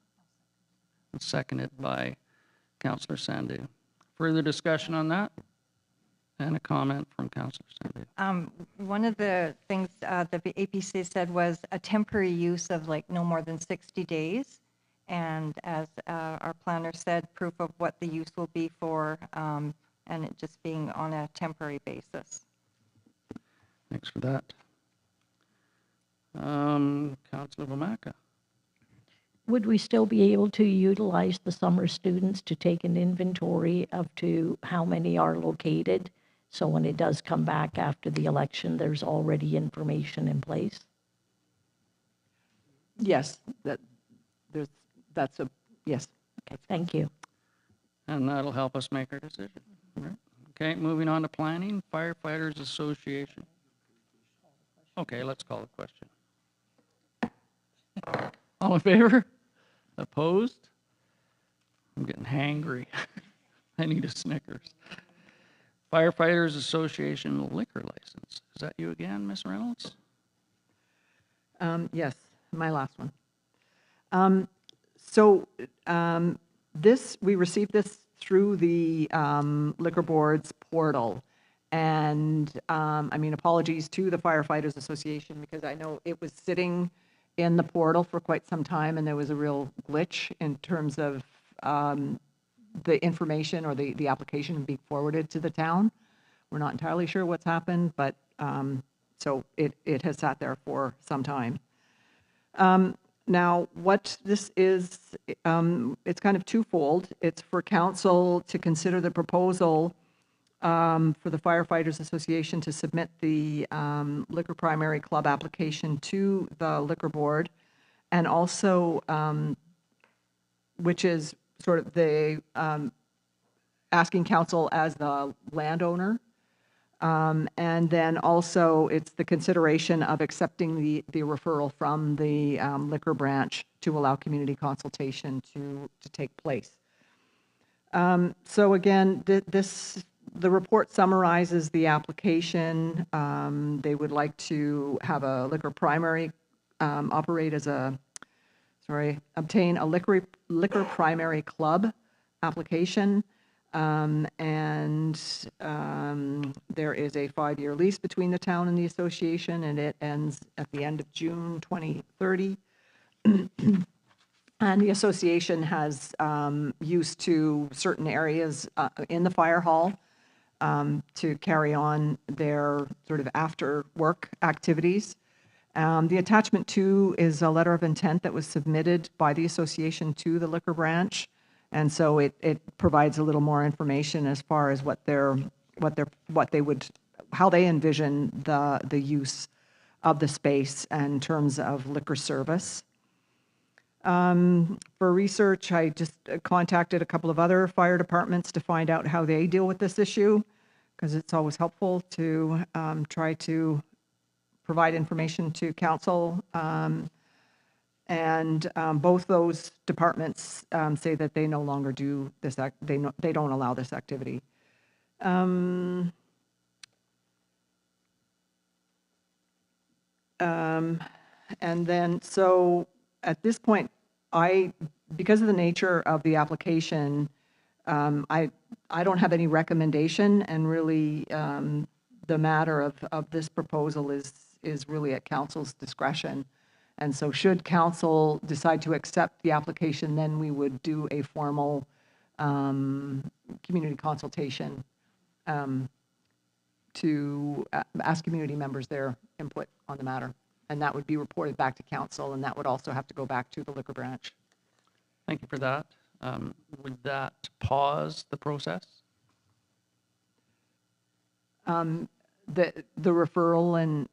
And seconded by Councillor Sandu. Further discussion on that? And a comment from Councillor Sandu. One of the things that the APC said was a temporary use of like no more than 60 days. And as our planner said, proof of what the use will be for, and it just being on a temporary basis. Thanks for that. Councillor Wamaka. Would we still be able to utilize the summer students to take an inventory of to how many are located? So when it does come back after the election, there's already information in place? Yes, that's a yes. Okay, thank you. And that'll help us make our decision. Right. Okay, moving on to planning, firefighters association. Okay, let's call the question. All in favor? Opposed? I'm getting hangry. I need a Snickers. Firefighters Association liquor license. Is that you again, Ms. Reynolds? Yes, my last one. So we received this through the Liquor Board's portal. And I mean, apologies to the Firefighters Association because I know it was sitting in the portal for quite some time and there was a real glitch in terms of the information or the application being forwarded to the town. We're not entirely sure what's happened, but so it has sat there for some time. Now, what this is, it's kind of twofold. It's for council to consider the proposal for the Firefighters Association to submit the Liquor Primary Club application to the Liquor Board, and also, which is sort of the asking council as the landowner. And then also it's the consideration of accepting the referral from the liquor branch to allow community consultation to take place. So again, the report summarizes the application. They would like to have a liquor primary obtain a liquor primary club application. And there is a 5-year lease between the town and the association, and it ends at the end of June 2030. And the association has use to certain areas in the fire hall to carry on their sort of after work activities. The attachment 2 is a letter of intent that was submitted by the association to the liquor branch. And so it provides a little more information as far as how they envision the use of the space in terms of liquor service. For research, I just contacted a couple of other fire departments to find out how they deal with this issue, because it's always helpful to try to provide information to council. And both those departments say that they no longer do this. They don't allow this activity. And then, so at this point, because of the nature of the application, I don't have any recommendation, and really the matter of this proposal is really at council's discretion. And so should council decide to accept the application, then we would do a formal community consultation to ask community members their input on the matter. And that would be reported back to council, and that would also have to go back to the liquor branch. Thank you for that. Would that pause the process? The referral and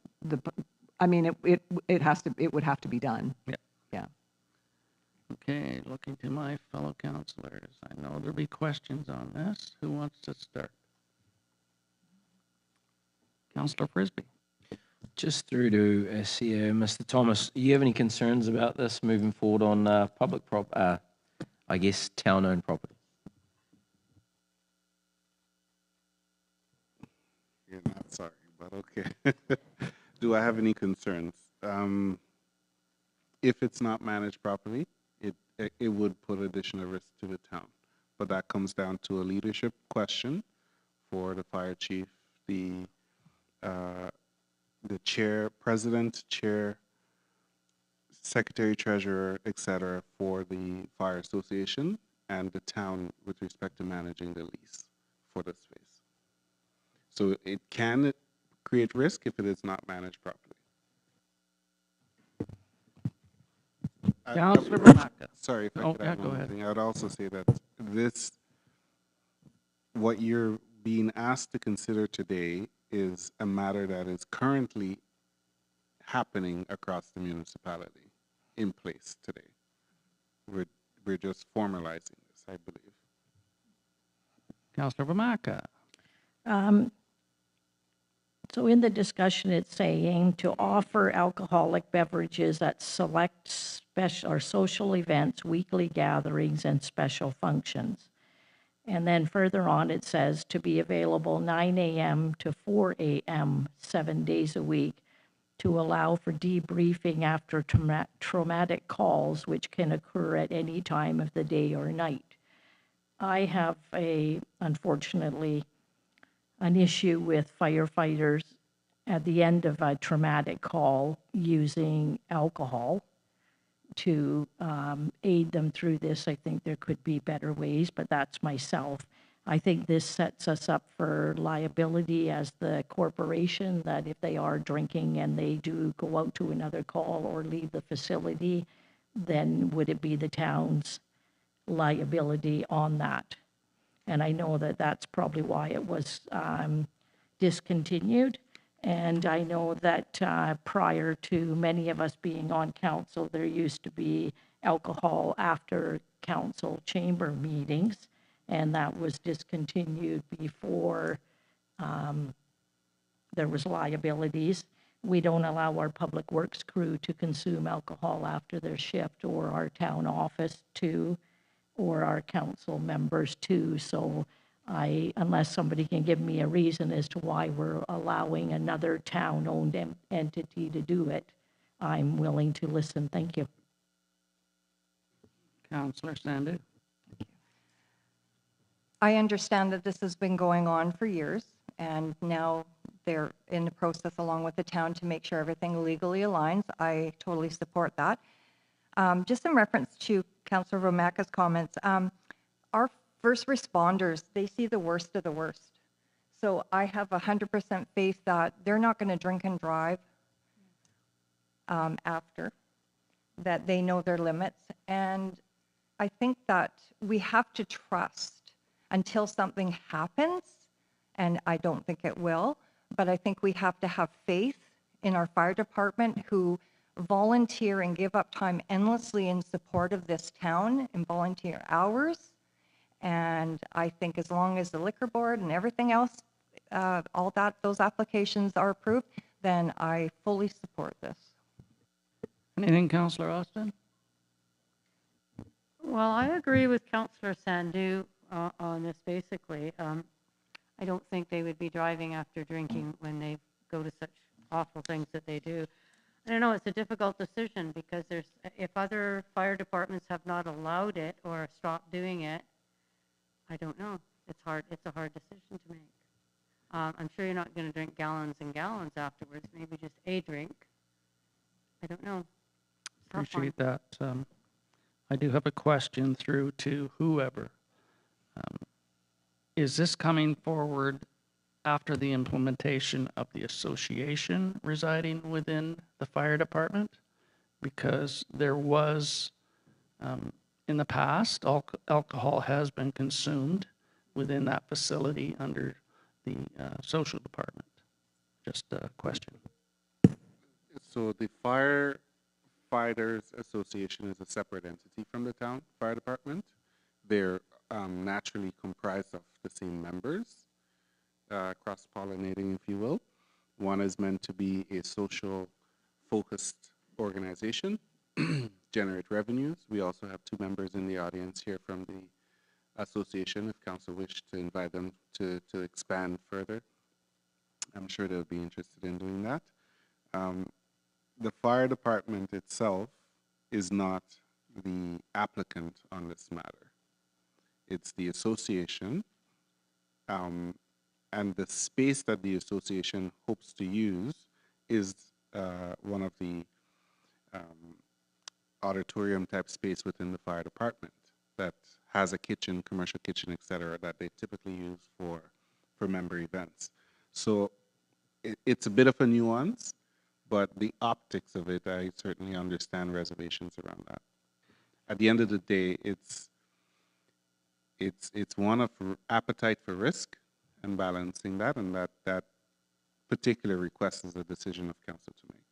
I mean, it would have to be done. Yeah. Yeah. Okay, looking to my fellow councilors. I know there'll be questions on this. Who wants to start? Councillor Frisbee. Just through to CEO, Mr. Thomas, do you have any concerns about this moving forward on public I guess, town-owned property? You're not sorry, but okay. Do I have any concerns? If it's not managed properly, it would put additional risk to the town. But that comes down to a leadership question for the fire chief, the chair, president, chair, secretary, treasurer, etc., for the fire association and the town with respect to managing the lease for the space. So it can create risk if it is not managed properly. Councillor Bernacca. Sorry if I could add go one ahead. thing. I would also say that what you're being asked to consider today is a matter that is currently happening across the municipality in place today. We're just formalizing this, I believe. Councillor Vomaka. So in the discussion, it's saying to offer alcoholic beverages at select special or social events, weekly gatherings, and special functions. And then further on, it says to be available 9 a.m. to 4 a.m. 7 days a week to allow for debriefing after traumatic calls, which can occur at any time of the day or night. I have unfortunately, an issue with firefighters at the end of a traumatic call using alcohol to aid them through this. I think there could be better ways, but that's myself. I think this sets us up for liability as the corporation, that if they are drinking and they do go out to another call or leave the facility, then would it be the town's liability on that? And I know that that's probably why it was discontinued. And I know that prior to many of us being on council, there used to be alcohol after council chamber meetings, and that was discontinued before there was liabilities. We don't allow our public works crew to consume alcohol after their shift, or our town office to, or our council members too. So unless somebody can give me a reason as to why we're allowing another town-owned entity to do it, I'm willing to listen. Thank you. Councillor Sandu. I understand that this has been going on for years, and now they're in the process along with the town to make sure everything legally aligns. I totally support that. Just in reference to Councillor Vomaka's comments, our first responders, they see the worst of the worst. So I have 100% faith that they're not going to drink and drive after, that they know their limits. And I think that we have to trust until something happens, and I don't think it will, but I think we have to have faith in our fire department, who volunteer and give up time endlessly in support of this town in volunteer hours. And I think as long as the liquor board and everything else, those applications are approved, then I fully support this. Anything, Councillor Austin? Well, I agree with Councillor Sandu on this basically. I don't think they would be driving after drinking when they go to such awful things that they do. I don't know, it's a difficult decision because if other fire departments have not allowed it or stopped doing it, I don't know. It's a hard decision to make. I'm sure you're not going to drink gallons and gallons afterwards, maybe just a drink. I don't know. Appreciate that. I do have a question through to whoever. Is this coming forward after the implementation of the association residing within the fire department? Because there was, in the past, alcohol has been consumed within that facility under the social department. Just a question. So the Firefighters Association is a separate entity from the town fire department. They're naturally comprised of the same members, cross-pollinating, if you will. One is meant to be a social-focused organization, generate revenues. We also have two members in the audience here from the association. If council wished to invite them to expand further, I'm sure they'll be interested in doing that. The fire department itself is not the applicant on this matter. It's the association, and the space that the association hopes to use is one of the auditorium type space within the fire department that has a kitchen, commercial kitchen, etc., that they typically use for member events. So it's a bit of a nuance, but the optics of it, I certainly understand reservations around that. At the end of the day, it's one of appetite for risk and balancing that, and that particular request is a decision of council to make.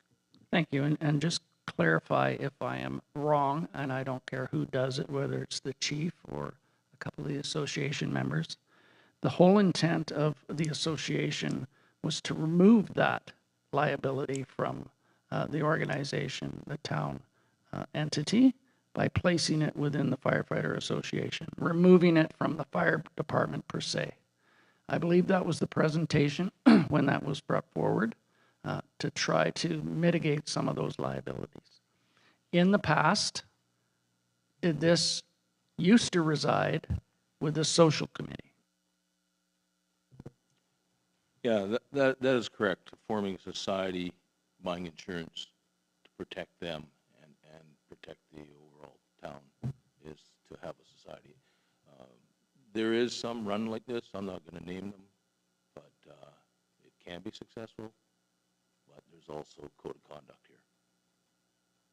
Thank you. And just clarify if I am wrong, and I don't care who does it, whether it's the chief or a couple of the association members. The whole intent of the association was to remove that liability from the organization, the town entity, by placing it within the firefighter association, removing it from the fire department per se. I believe that was the presentation when that was brought forward to try to mitigate some of those liabilities. In the past, this used to reside with the social committee. Yeah, that is correct. Forming a society, buying insurance to protect them and protect the overall town is to have a society. There is some run like this. I'm not going to name them, but it can be successful. But there's also code of conduct here.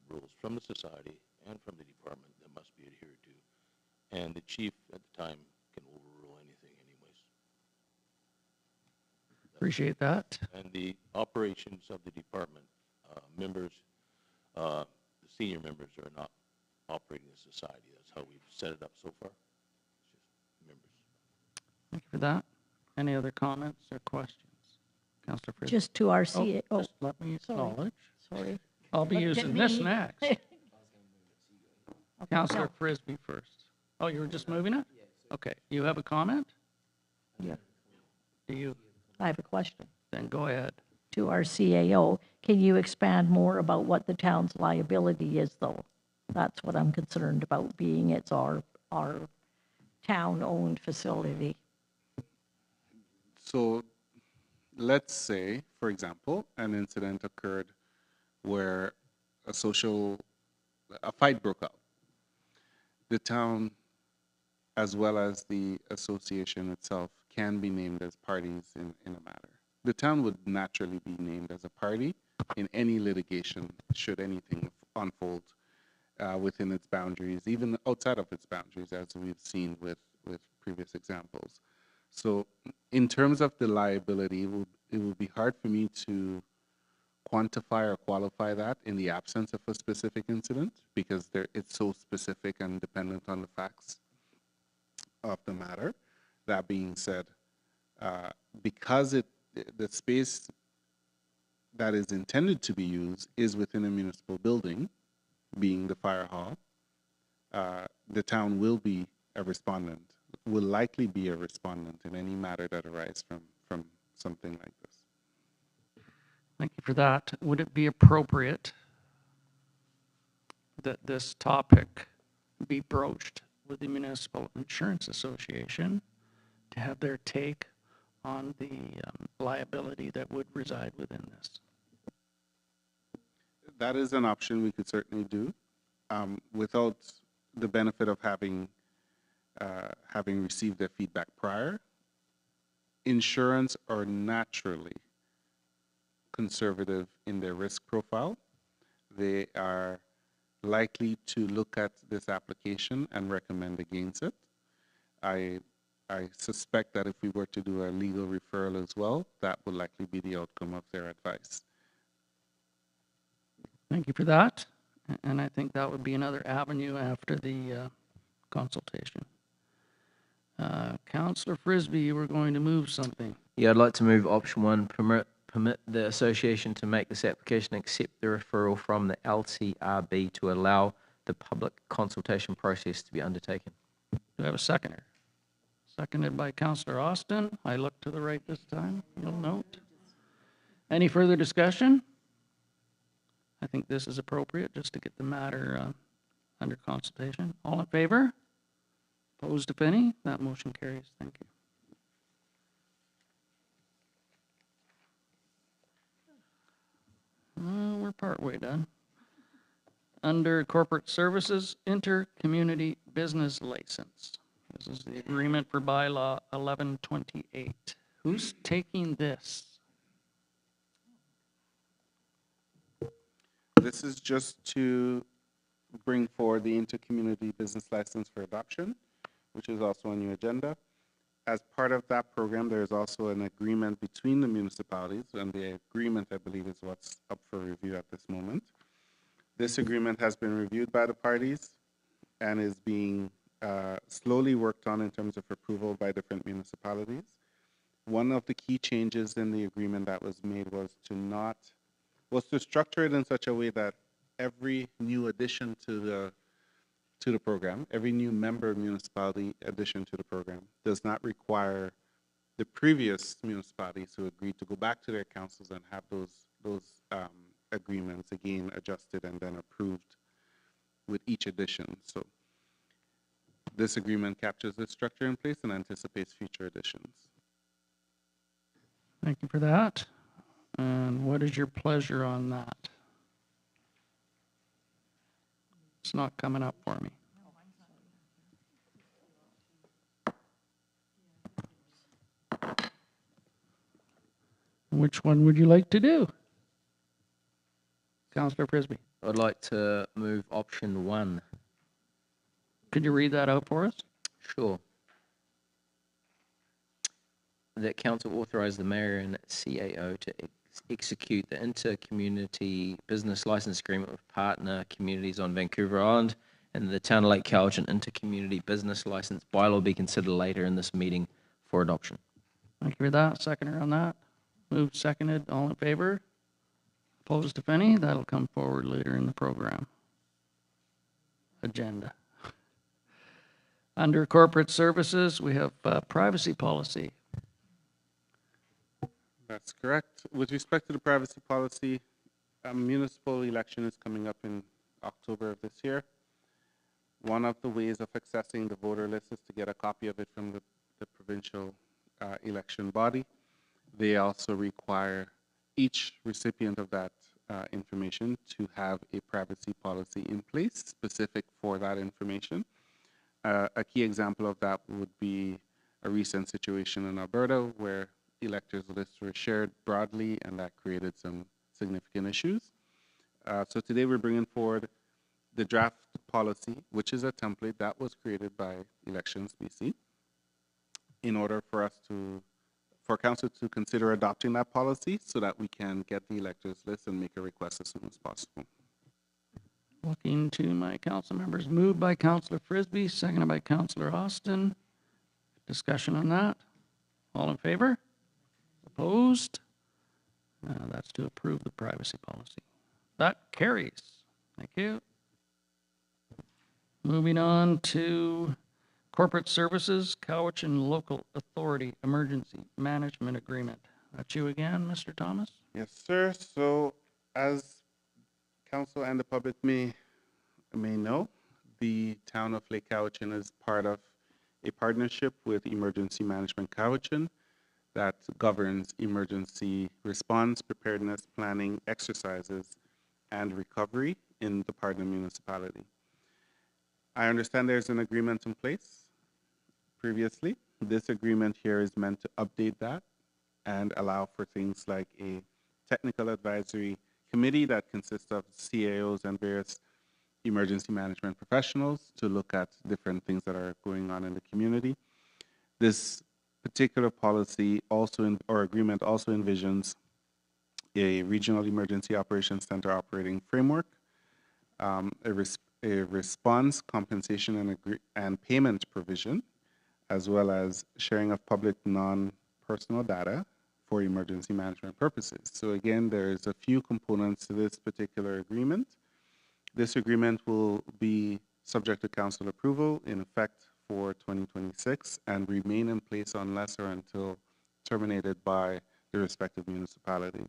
Rules from the society and from the department that must be adhered to. And the chief at the time can overrule anything anyways. Appreciate that. And the operations of the department members, the senior members are not operating the society. That's how we've set it up so far. It's just members. Thank you for that. Any other comments or questions? Councillor Frisbee? Just to our Oh, CA, oh, just let me sorry. acknowledge. sorry. I'll be Looked at using this me. next. Councillor no. Frisbee first. Oh, you were just moving it? Okay. You have a comment? Yeah, Do you? I have a question. Then go ahead. To our CAO, can you expand more about what the town's liability is, though? That's what I'm concerned about, being it's our town-owned facility. So let's say, for example, an incident occurred where a fight broke out. The town, as well as the association itself, can be named as parties in a matter. The town would naturally be named as a party in any litigation should anything unfold within its boundaries, even outside of its boundaries, as we've seen with previous examples. So in terms of the liability, it will be hard for me to quantify or qualify that in the absence of a specific incident, because it's so specific and dependent on the facts of the matter. That being said, because the space that is intended to be used is within a municipal building, being the fire hall, the town will be a respondent, will likely be a respondent in any matter that arises from something like this. Thank you for that. Would it be appropriate that this topic be broached with the Municipal Insurance Association to have their take on the liability that would reside within this? That is an option we could certainly do, without the benefit of having received their feedback prior. Insurance are naturally conservative in their risk profile. They are likely to look at this application and recommend against it. I suspect that if we were to do a legal referral as well, that would likely be the outcome of their advice. Thank you for that. And I think that would be another avenue after the consultation. Councillor Frisbee, you were going to move something. Yeah, I'd like to move option 1, permit the association to make this application, accept the referral from the LTRB to allow the public consultation process to be undertaken. Do I have a seconder? Seconded by Councillor Austin. I look to the right this time, you'll note. Any further discussion? I think this is appropriate just to get the matter under consultation. All in favor? Opposed, if any? That motion carries. Thank you. We're partway done. Under corporate services, inter-community business license. This is the agreement for bylaw 1128. Who's taking this? This is just to bring forward the inter-community business license for adoption, which is also on your agenda. As part of that program, there is also an agreement between the municipalities, and the agreement, I believe, is what's up for review at this moment. This agreement has been reviewed by the parties and is being slowly worked on in terms of approval by different municipalities. One of the key changes in the agreement that was made was to structure it in such a way that every new addition to the program, every new member municipality addition to the program does not require the previous municipalities who agreed to go back to their councils and have those agreements again adjusted and then approved with each addition. So this agreement captures this structure in place and anticipates future additions. Thank you for that. And what is your pleasure on that? It's not coming up for me. Which one would you like to do? Councillor Frisbee, I'd like to move option 1. could you read that out for us? Sure. That council authorize the mayor and CAO to execute the inter-community business license agreement with partner communities on Vancouver Island, and the Town of Lake Cowichan inter-community business license bylaw be considered later in this meeting for adoption. Thank you for that. Seconder on that. Moved, seconded. All in favor? Opposed, if any? That'll come forward later in the program. Agenda. Under corporate services, we have privacy policy. That's correct. With respect to the privacy policy, a municipal election is coming up in October of this year. One of the ways of accessing the voter list is to get a copy of it from the provincial election body. They also require each recipient of that information to have a privacy policy in place specific for that information. A key example of that would be a recent situation in Alberta where electors' lists were shared broadly, and that created some significant issues. So today we're bringing forward the draft policy, which is a template that was created by Elections BC, in order for council to consider adopting that policy so that we can get the electors' list and make a request as soon as possible. Looking to my council members, moved by Councillor Frisbee, seconded by Councillor Austin. Discussion on that. All in favor? Opposed? That's to approve the privacy policy. That carries. Thank you. Moving on to corporate services, Cowichan Local Authority Emergency Management Agreement. That's you again, Mr. Thomas? Yes, sir. So as council and the public may know, the town of Lake Cowichan is part of a partnership with Emergency Management Cowichan that governs emergency response, preparedness, planning, exercises, and recovery in the partner municipality. I understand there's an agreement in place previously. This agreement here is meant to update that and allow for things like a technical advisory committee that consists of CAOs and various emergency management professionals to look at different things that are going on in the community. This particular policy or agreement also envisions a regional emergency operations center operating framework, a response, compensation, and payment provision, as well as sharing of public non-personal data for emergency management purposes. So again, there's a few components to this particular agreement. This agreement will be subject to council approval in effect for 2026 and remain in place unless or until terminated by the respective municipality.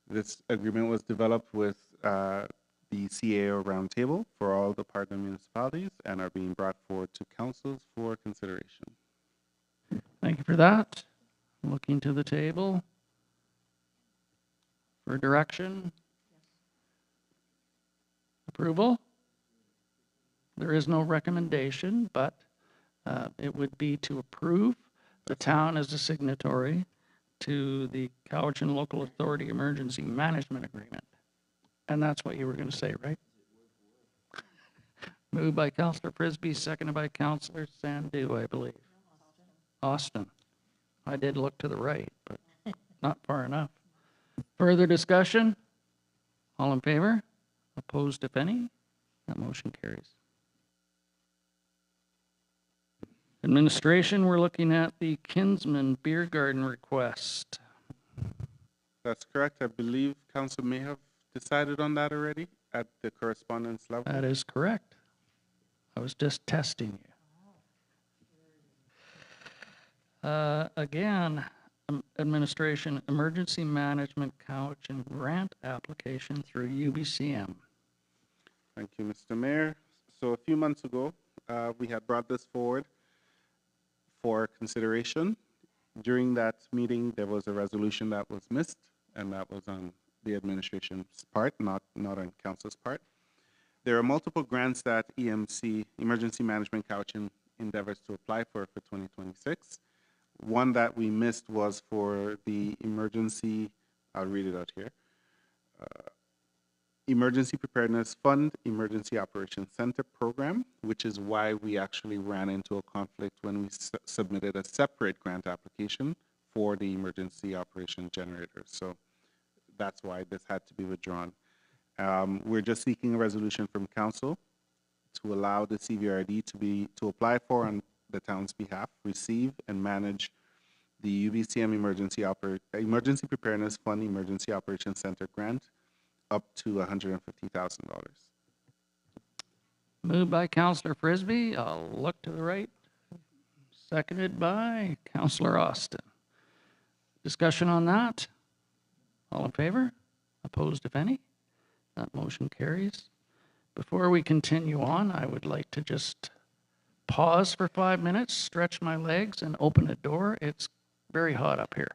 This agreement was developed with the CAO roundtable for all the partner municipalities and are being brought forward to councils for consideration. Thank you for that. Looking to the table for direction. Approval? There is no recommendation, but it would be to approve the town as a signatory to the Cowichan Local Authority Emergency Management Agreement. And that's what you were going to say, right? Moved by Councillor Frisbee, seconded by Councillor Sandu, I believe. Austin. I did look to the right, but not far enough. Further discussion? All in favor? Opposed, if any? That motion carries. Administration, we're looking at the Kinsman Beer Garden request. That's correct. I believe council may have decided on that already at the correspondence level. That is correct. I was just testing you. Again, administration, emergency management couch and grant application through UBCM. Thank you, Mr. Mayor. So a few months ago, we had brought this forward for consideration. During that meeting, there was a resolution that was missed, and that was on the administration's part, not on council's part. There are multiple grants that EMC, Emergency Management Couch, endeavors to apply for 2026. One that we missed was for the emergency, I'll read it out here. Emergency Preparedness Fund Emergency Operations Center Program, which is why we actually ran into a conflict when we submitted a separate grant application for the emergency operation generator. So that's why this had to be withdrawn. We're just seeking a resolution from council to allow the CVRD to apply for on the town's behalf, receive and manage the UBCM Emergency Preparedness Fund Emergency Operations Center grant up to $150,000. Moved by Councillor Frisbee. I'll look to the right. Seconded by Councillor Austin. Discussion on that? All in favor? Opposed, if any? That motion carries. Before we continue on, I would like to just pause for 5 minutes, stretch my legs, and open a door. It's very hot up here.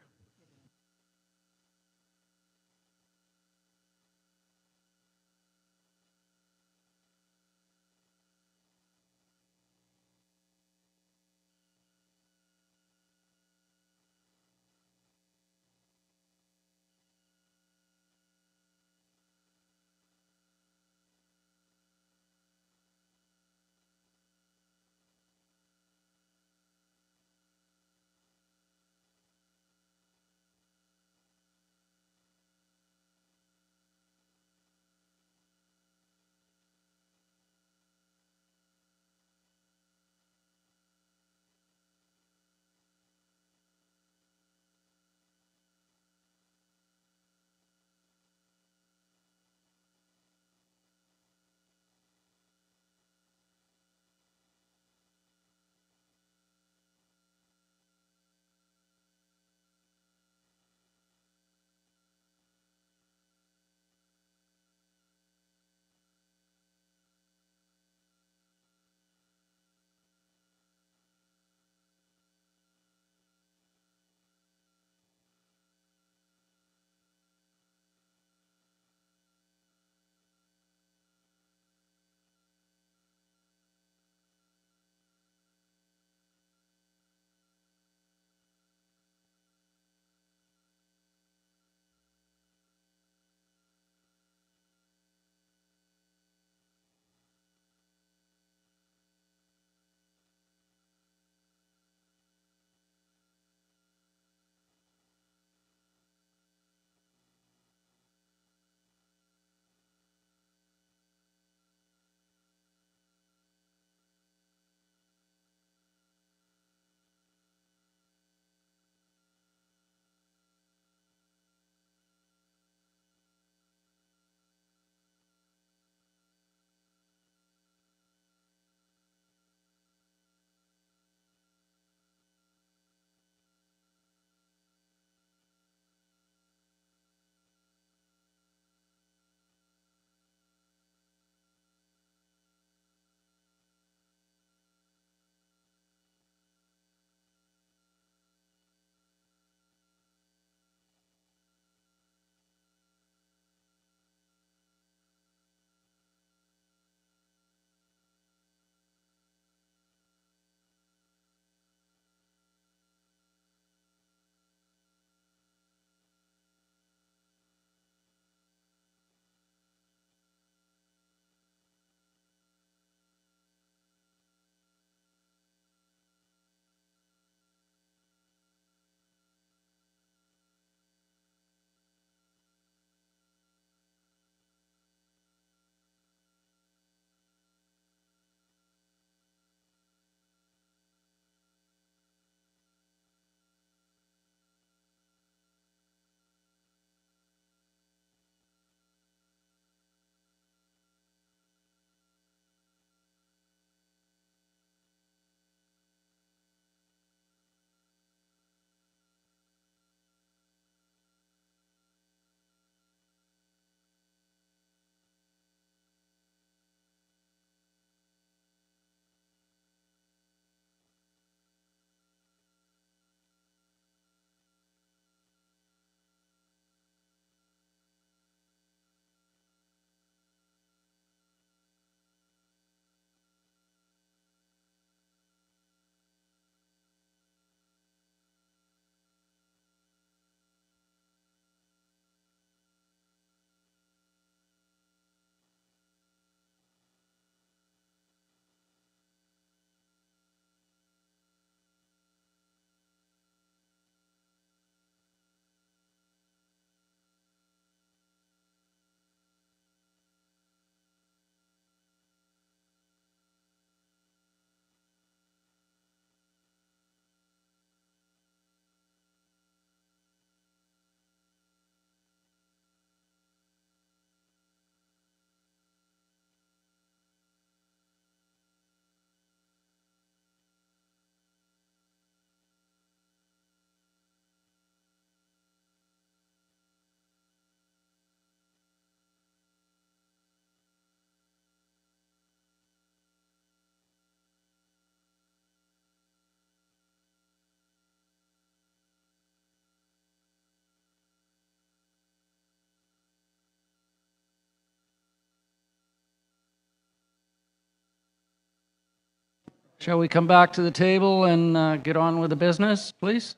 Shall we come back to the table and get on with the business, please?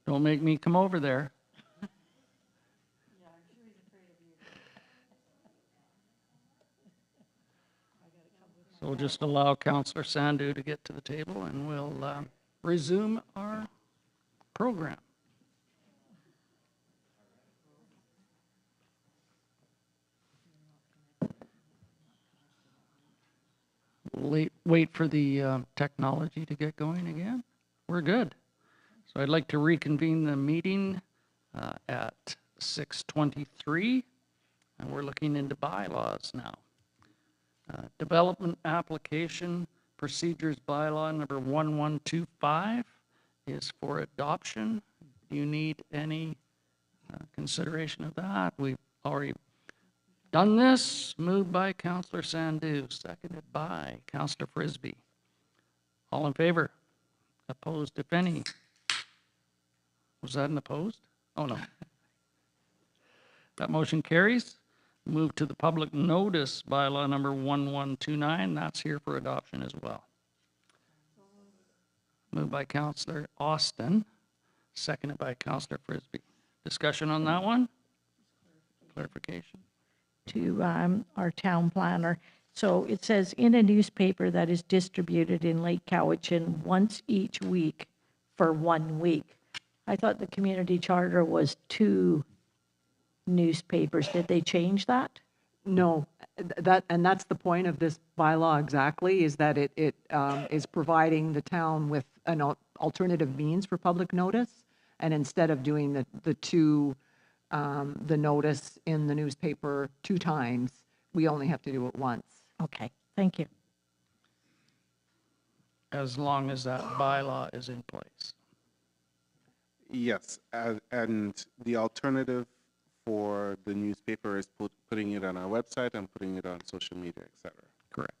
Don't make me come over there. So we'll just allow Councillor Sandu to get to the table and we'll resume our program. Wait for the technology to get going again. We're good. So I'd like to reconvene the meeting at 6:23, and we're looking into bylaws now. Development application procedures bylaw number 1125 is for adoption. Do you need any consideration of that? We've already done this. Moved by Councillor Sandu, seconded by Councillor Frisbee. All in favor? Opposed, if any? Was that an opposed? Oh, no. That motion carries. Move to the public notice bylaw number 1129. That's here for adoption as well. Moved by Councillor Austin, seconded by Councillor Frisbee. Discussion on that one? Clarification? To our town planner. So it says in a newspaper that is distributed in Lake Cowichan once each week for 1 week. I thought the community charter was 2 newspapers. Did they change that? No, that's the point of this bylaw exactly, is that it is providing the town with an alternative means for public notice. And instead of doing the notice in the newspaper 2 times, we only have to do it once. Okay, thank you. As long as that bylaw is in place. Yes, and the alternative for the newspaper is putting it on our website and putting it on social media, etc. Correct.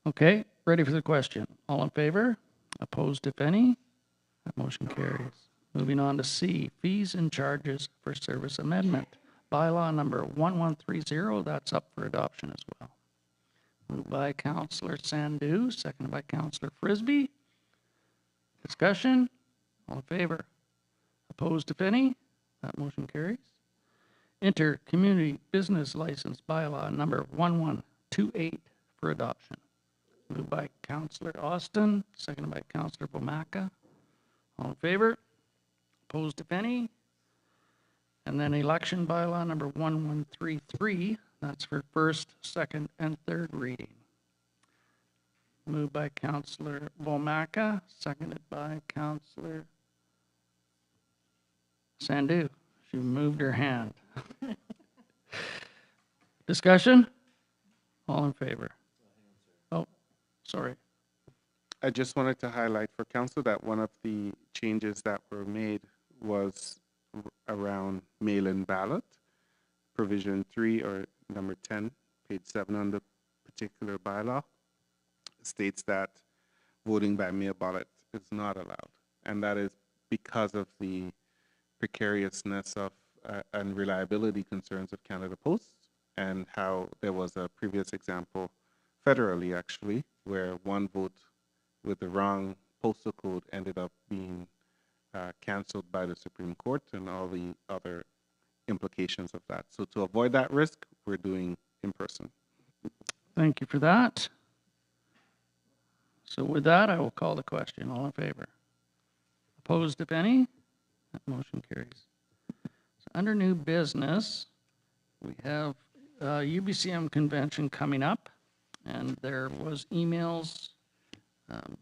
Okay, ready for the question. All in favor? Opposed, if any? That motion carries. Moving on to C, fees and charges for service amendment. Bylaw number 1130, that's up for adoption as well. Moved by Councillor Sandu, seconded by Councillor Frisbee. Discussion? All in favor? Opposed, if any? That motion carries. Inter-community business license bylaw number 1128 for adoption. Moved by Councillor Austin, seconded by Councillor Bomaka. All in favor? Opposed, if any? And then election bylaw number 1133, that's for first, second, and third reading. Moved by Councillor Bomaka, seconded by Councillor Sandu. She moved her hand. Discussion? All in favor? Oh, sorry. I just wanted to highlight for council that one of the changes that were made was around mail-in ballot. Provision 3 or number 10, page 7 on the particular bylaw states that voting by mail ballot is not allowed. And that is because of the precariousness of and reliability concerns of Canada Post, and how there was a previous example federally actually where one vote with the wrong postal code ended up being canceled by the Supreme Court and all the other implications of that. So to avoid that risk, we're doing in person. Thank you for that. So with that, I will call the question. All in favor? Opposed, if any? That motion carries. So under new business, we have UBCM convention coming up, and there was emails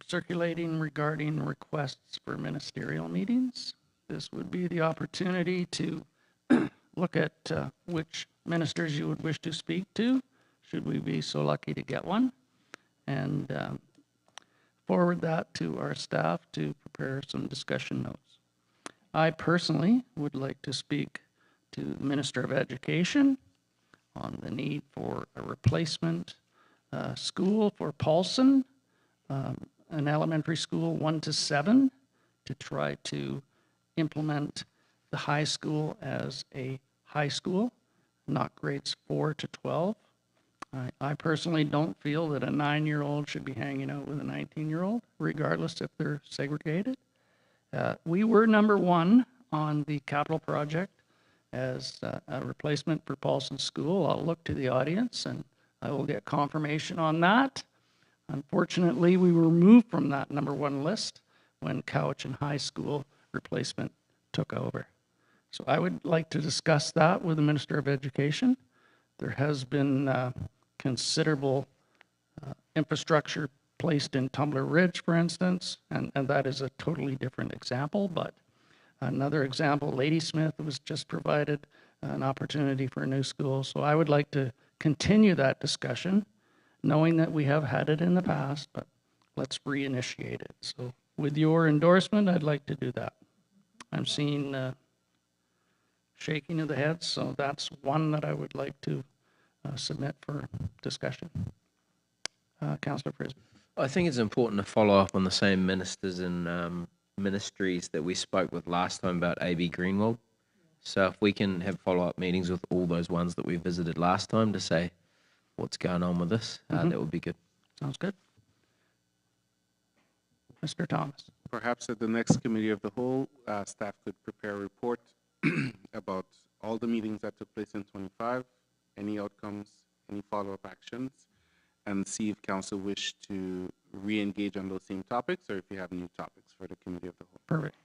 circulating regarding requests for ministerial meetings. This would be the opportunity to look at which ministers you would wish to speak to, should we be so lucky to get one, and forward that to our staff to prepare some discussion notes. I personally would like to speak to the Minister of Education on the need for a replacement school for Paulson, an elementary school 1 to 7, to try to implement the high school as a high school, not grades 4 to 12. I personally don't feel that a 9-year-old should be hanging out with a 19-year-old, regardless if they're segregated. We were number 1 on the capital project as a replacement for Paulson School. I'll look to the audience and I will get confirmation on that. Unfortunately, we were removed from that number 1 list when Cowichan High School replacement took over. So I would like to discuss that with the Minister of Education. There has been considerable infrastructure placed in Tumbler Ridge, for instance, and that is a totally different example, but another example, Ladysmith was just provided an opportunity for a new school. So I would like to continue that discussion, knowing that we have had it in the past, but let's reinitiate it. So with your endorsement, I'd like to do that. I'm seeing shaking of the heads, so that's one that I would like to submit for discussion. Councillor Frisbee. I think it's important to follow up on the same ministers and ministries that we spoke with last time about AB Greenwald. So if we can have follow-up meetings with all those ones that we visited last time to say what's going on with this, that would be good. Sounds good. Mr. Thomas. Perhaps at the next committee of the whole, staff could prepare a report about all the meetings that took place in 25, any outcomes, any follow-up actions, and see if council wish to re-engage on those same topics or if you have new topics for the committee of the whole. Perfect.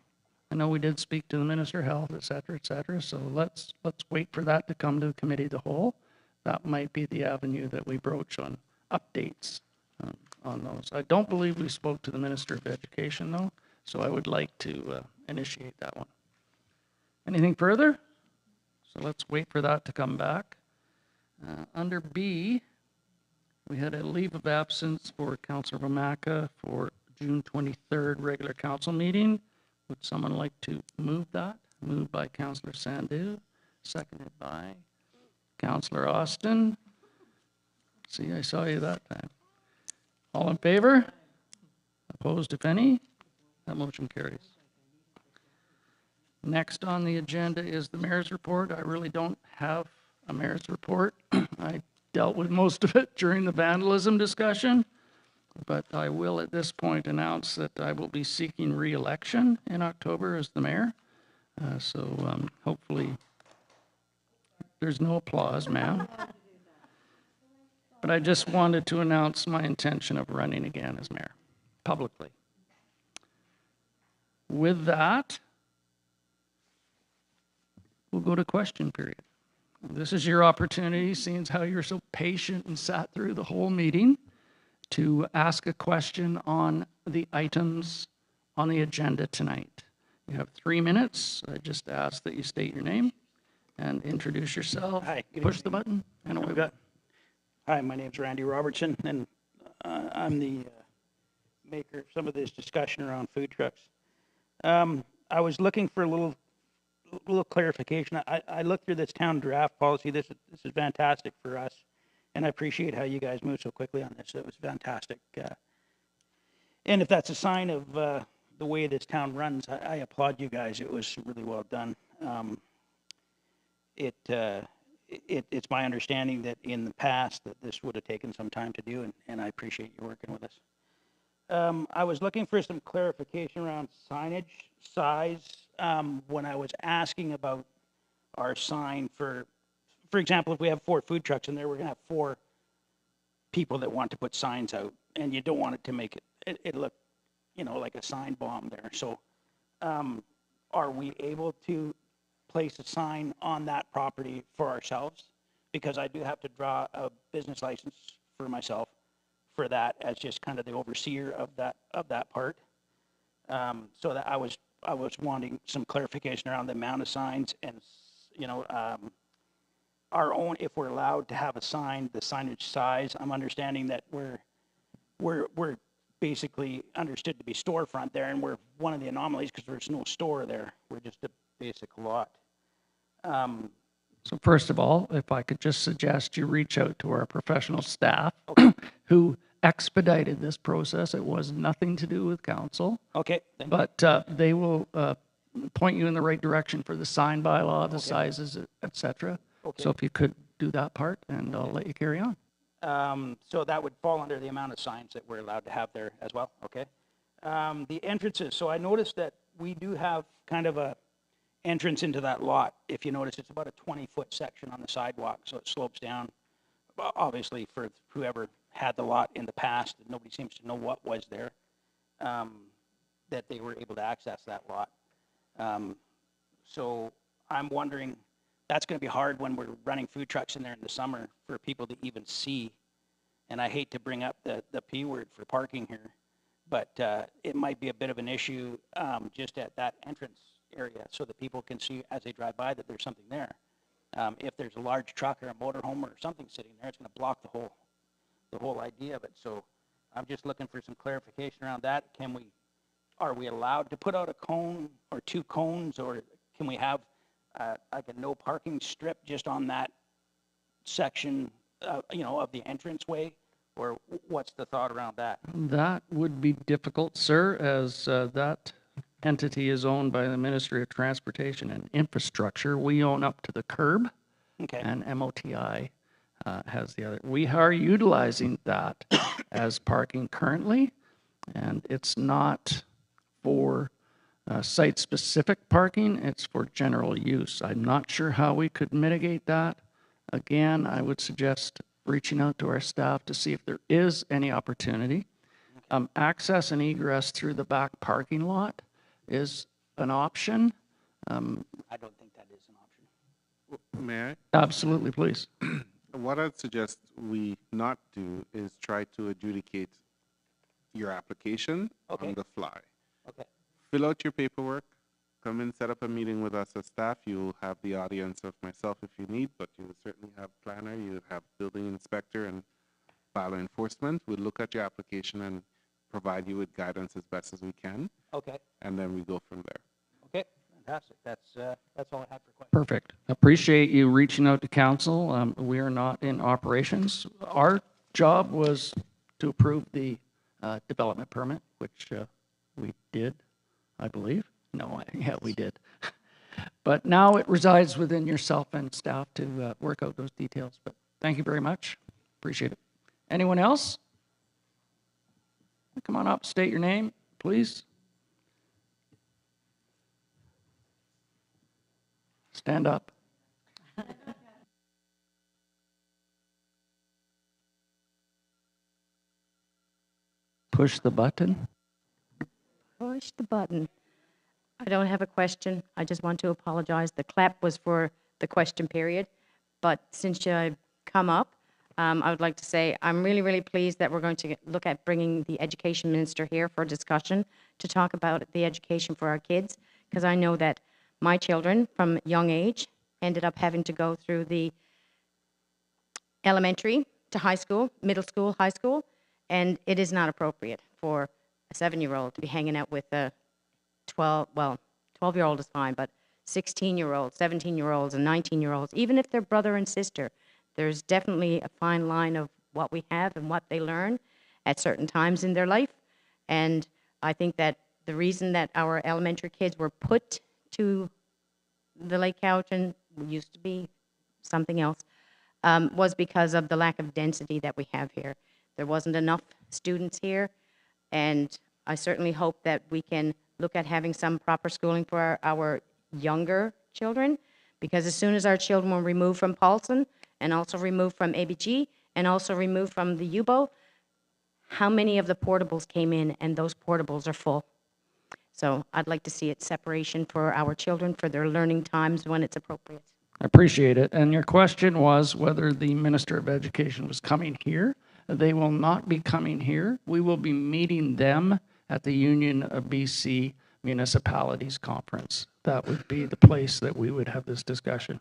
I know we did speak to the Minister of Health, et cetera, so let's wait for that to come to the committee of the whole. That might be the avenue that we broach on updates on those. I don't believe we spoke to the Minister of Education, though, so I would like to initiate that one. Anything further? So let's wait for that to come back. Under B, we had a leave of absence for Councillor Vomaka for June 23rd regular council meeting. Would someone like to move that? Moved by Councillor Sandu, seconded by Councillor Austin. See, I saw you that time. All in favor? Opposed, if any? That motion carries. Next on the agenda is the mayor's report. I really don't have a mayor's report. I dealt with most of it during the vandalism discussion, but I will at this point announce that I will be seeking re-election in October as the mayor. So hopefully there's no applause, ma'am. But I just wanted to announce my intention of running again as mayor, publicly. With that, we'll go to question period. This is your opportunity, seeing as how you're so patient and sat through the whole meeting, to ask a question on the items on the agenda tonight. You have 3 minutes. I just ask that you state your name and introduce yourself. Hi, good Push the evening. button, and away we We've go. got, hi, my name's Randy Robertson, and I'm the maker of some of this discussion around food trucks. I was looking for a little clarification. I looked through this town draft policy. This is fantastic for us, and I appreciate how you guys moved so quickly on this. It was fantastic. And if that's a sign of the way this town runs, I applaud you guys. It was really well done. It's my understanding that in the past that this would have taken some time to do, and I appreciate you working with us. I was looking for some clarification around signage size when I was asking about our sign for example, if we have 4 food trucks in there, we're gonna have 4 people that want to put signs out, and you don't want it to make it look, like a sign bomb there. So, are we able to place a sign on that property for ourselves? Because I do have to draw a business license for myself for that as just kind of the overseer of that part. So that I was wanting some clarification around the amount of signs and, our own, if we're allowed to have a sign, the signage size. I'm understanding that we're basically understood to be storefront there, and we're one of the anomalies because there's no store there. We're just a basic lot. So first of all, if I could just suggest you reach out to our professional staff who expedited this process. It was nothing to do with council, Okay, thank you. but they will point you in the right direction for the sign bylaw, the sizes, et cetera. Okay. So if you could do that part, and I'll let you carry on. So that would fall under the amount of signs that we're allowed to have there as well, okay? The entrances, so I noticed that we do have kind of a entrance into that lot. If you notice, it's about a 20-foot section on the sidewalk, so it slopes down. Obviously, for whoever had the lot in the past, nobody seems to know what was there, that they were able to access that lot. So I'm wondering, that's going to be hard when we're running food trucks in there in the summer for people to even see. And I hate to bring up the P word for parking here, but it might be a bit of an issue just at that entrance area so that people can see as they drive by that there's something there. If there's a large truck or a motorhome or something sitting there, it's going to block the whole idea of it. So I'm just looking for some clarification around that. Are we allowed to put out a cone or 2 cones, or can we have like a no parking strip just on that section, of the entranceway, or what's the thought around that? That would be difficult, sir, as that entity is owned by the Ministry of Transportation and Infrastructure. We own up to the curb, Okay. and MOTI has the other. We are utilizing that as parking currently, and it's not for site-specific parking, it's for general use. I'm not sure how we could mitigate that. Again, I would suggest reaching out to our staff to see if there is any opportunity. Access and egress through the back parking lot is an option. I don't think that is an option. May I? Absolutely, please. What I'd suggest we not do is try to adjudicate your application Okay. on the fly. Okay. Fill out your paperwork, come and set up a meeting with us as staff. You'll have the audience of myself if you need, but you will certainly have planner, you have building inspector and bylaw enforcement. We'll look at your application and provide you with guidance as best as we can, Okay. and then we go from there. Okay. Fantastic. That's all I have for questions. Perfect. Appreciate you reaching out to council. We are not in operations. Our job was to approve the development permit, which we did, I believe. No, yeah, we did. But now it resides within yourself and staff to work out those details. But thank you very much. Appreciate it. Anyone else? Come on up, state your name, please. Stand up. Push the button. Push the button. I don't have a question. I just want to apologize. The clap was for the question period. But since I've come up, I would like to say I'm really, really pleased that we're going to look at bringing the education minister here for a discussion to talk about the education for our kids, because I know that my children from young age ended up having to go through the elementary to high school, middle school, high school, and it is not appropriate for a 7-year-old to be hanging out with a 12-year-old is fine, but 16-year-olds, 17-year-olds, and 19-year-olds, even if they're brother and sister, there's definitely a fine line of what we have and what they learn at certain times in their life. And I think that the reason that our elementary kids were put to the Lake Cowichan, used to be something else, was because of the lack of density that we have here. There wasn't enough students here, and I certainly hope that we can look at having some proper schooling for our younger children, because as soon as our children were removed from Paulson and also removed from ABG and also removed from the UBO, how many of the portables came in, and those portables are full. So I'd like to see it separation for our children for their learning times when it's appropriate. I appreciate it. And your question was whether the Minister of Education was coming here. They will not be coming here. We will be meeting them at the Union of BC Municipalities Conference. That would be the place that we would have this discussion.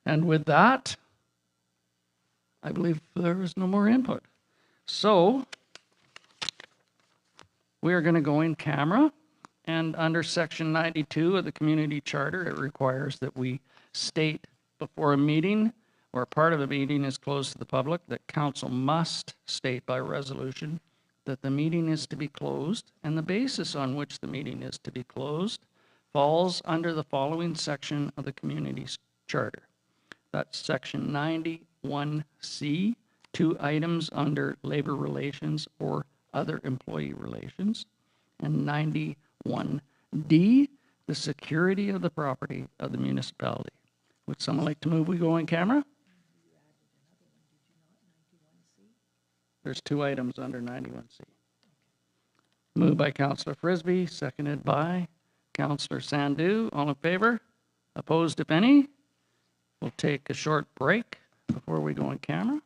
And with that, I believe there was no more input. So we are going to go in camera, and under section 92 of the community charter, it requires that we state before a meeting or part of a meeting is closed to the public, that council must state by resolution that the meeting is to be closed, and the basis on which the meeting is to be closed falls under the following section of the community's charter. That's section 91C, 2 items under labor relations or other employee relations, and 91D, the security of the property of the municipality. Would someone like to move we go in camera? There's 2 items under 91C. Moved by Councillor Frisbee, seconded by Councillor Sandu. All in favor? Opposed, if any? We'll take a short break before we go in camera.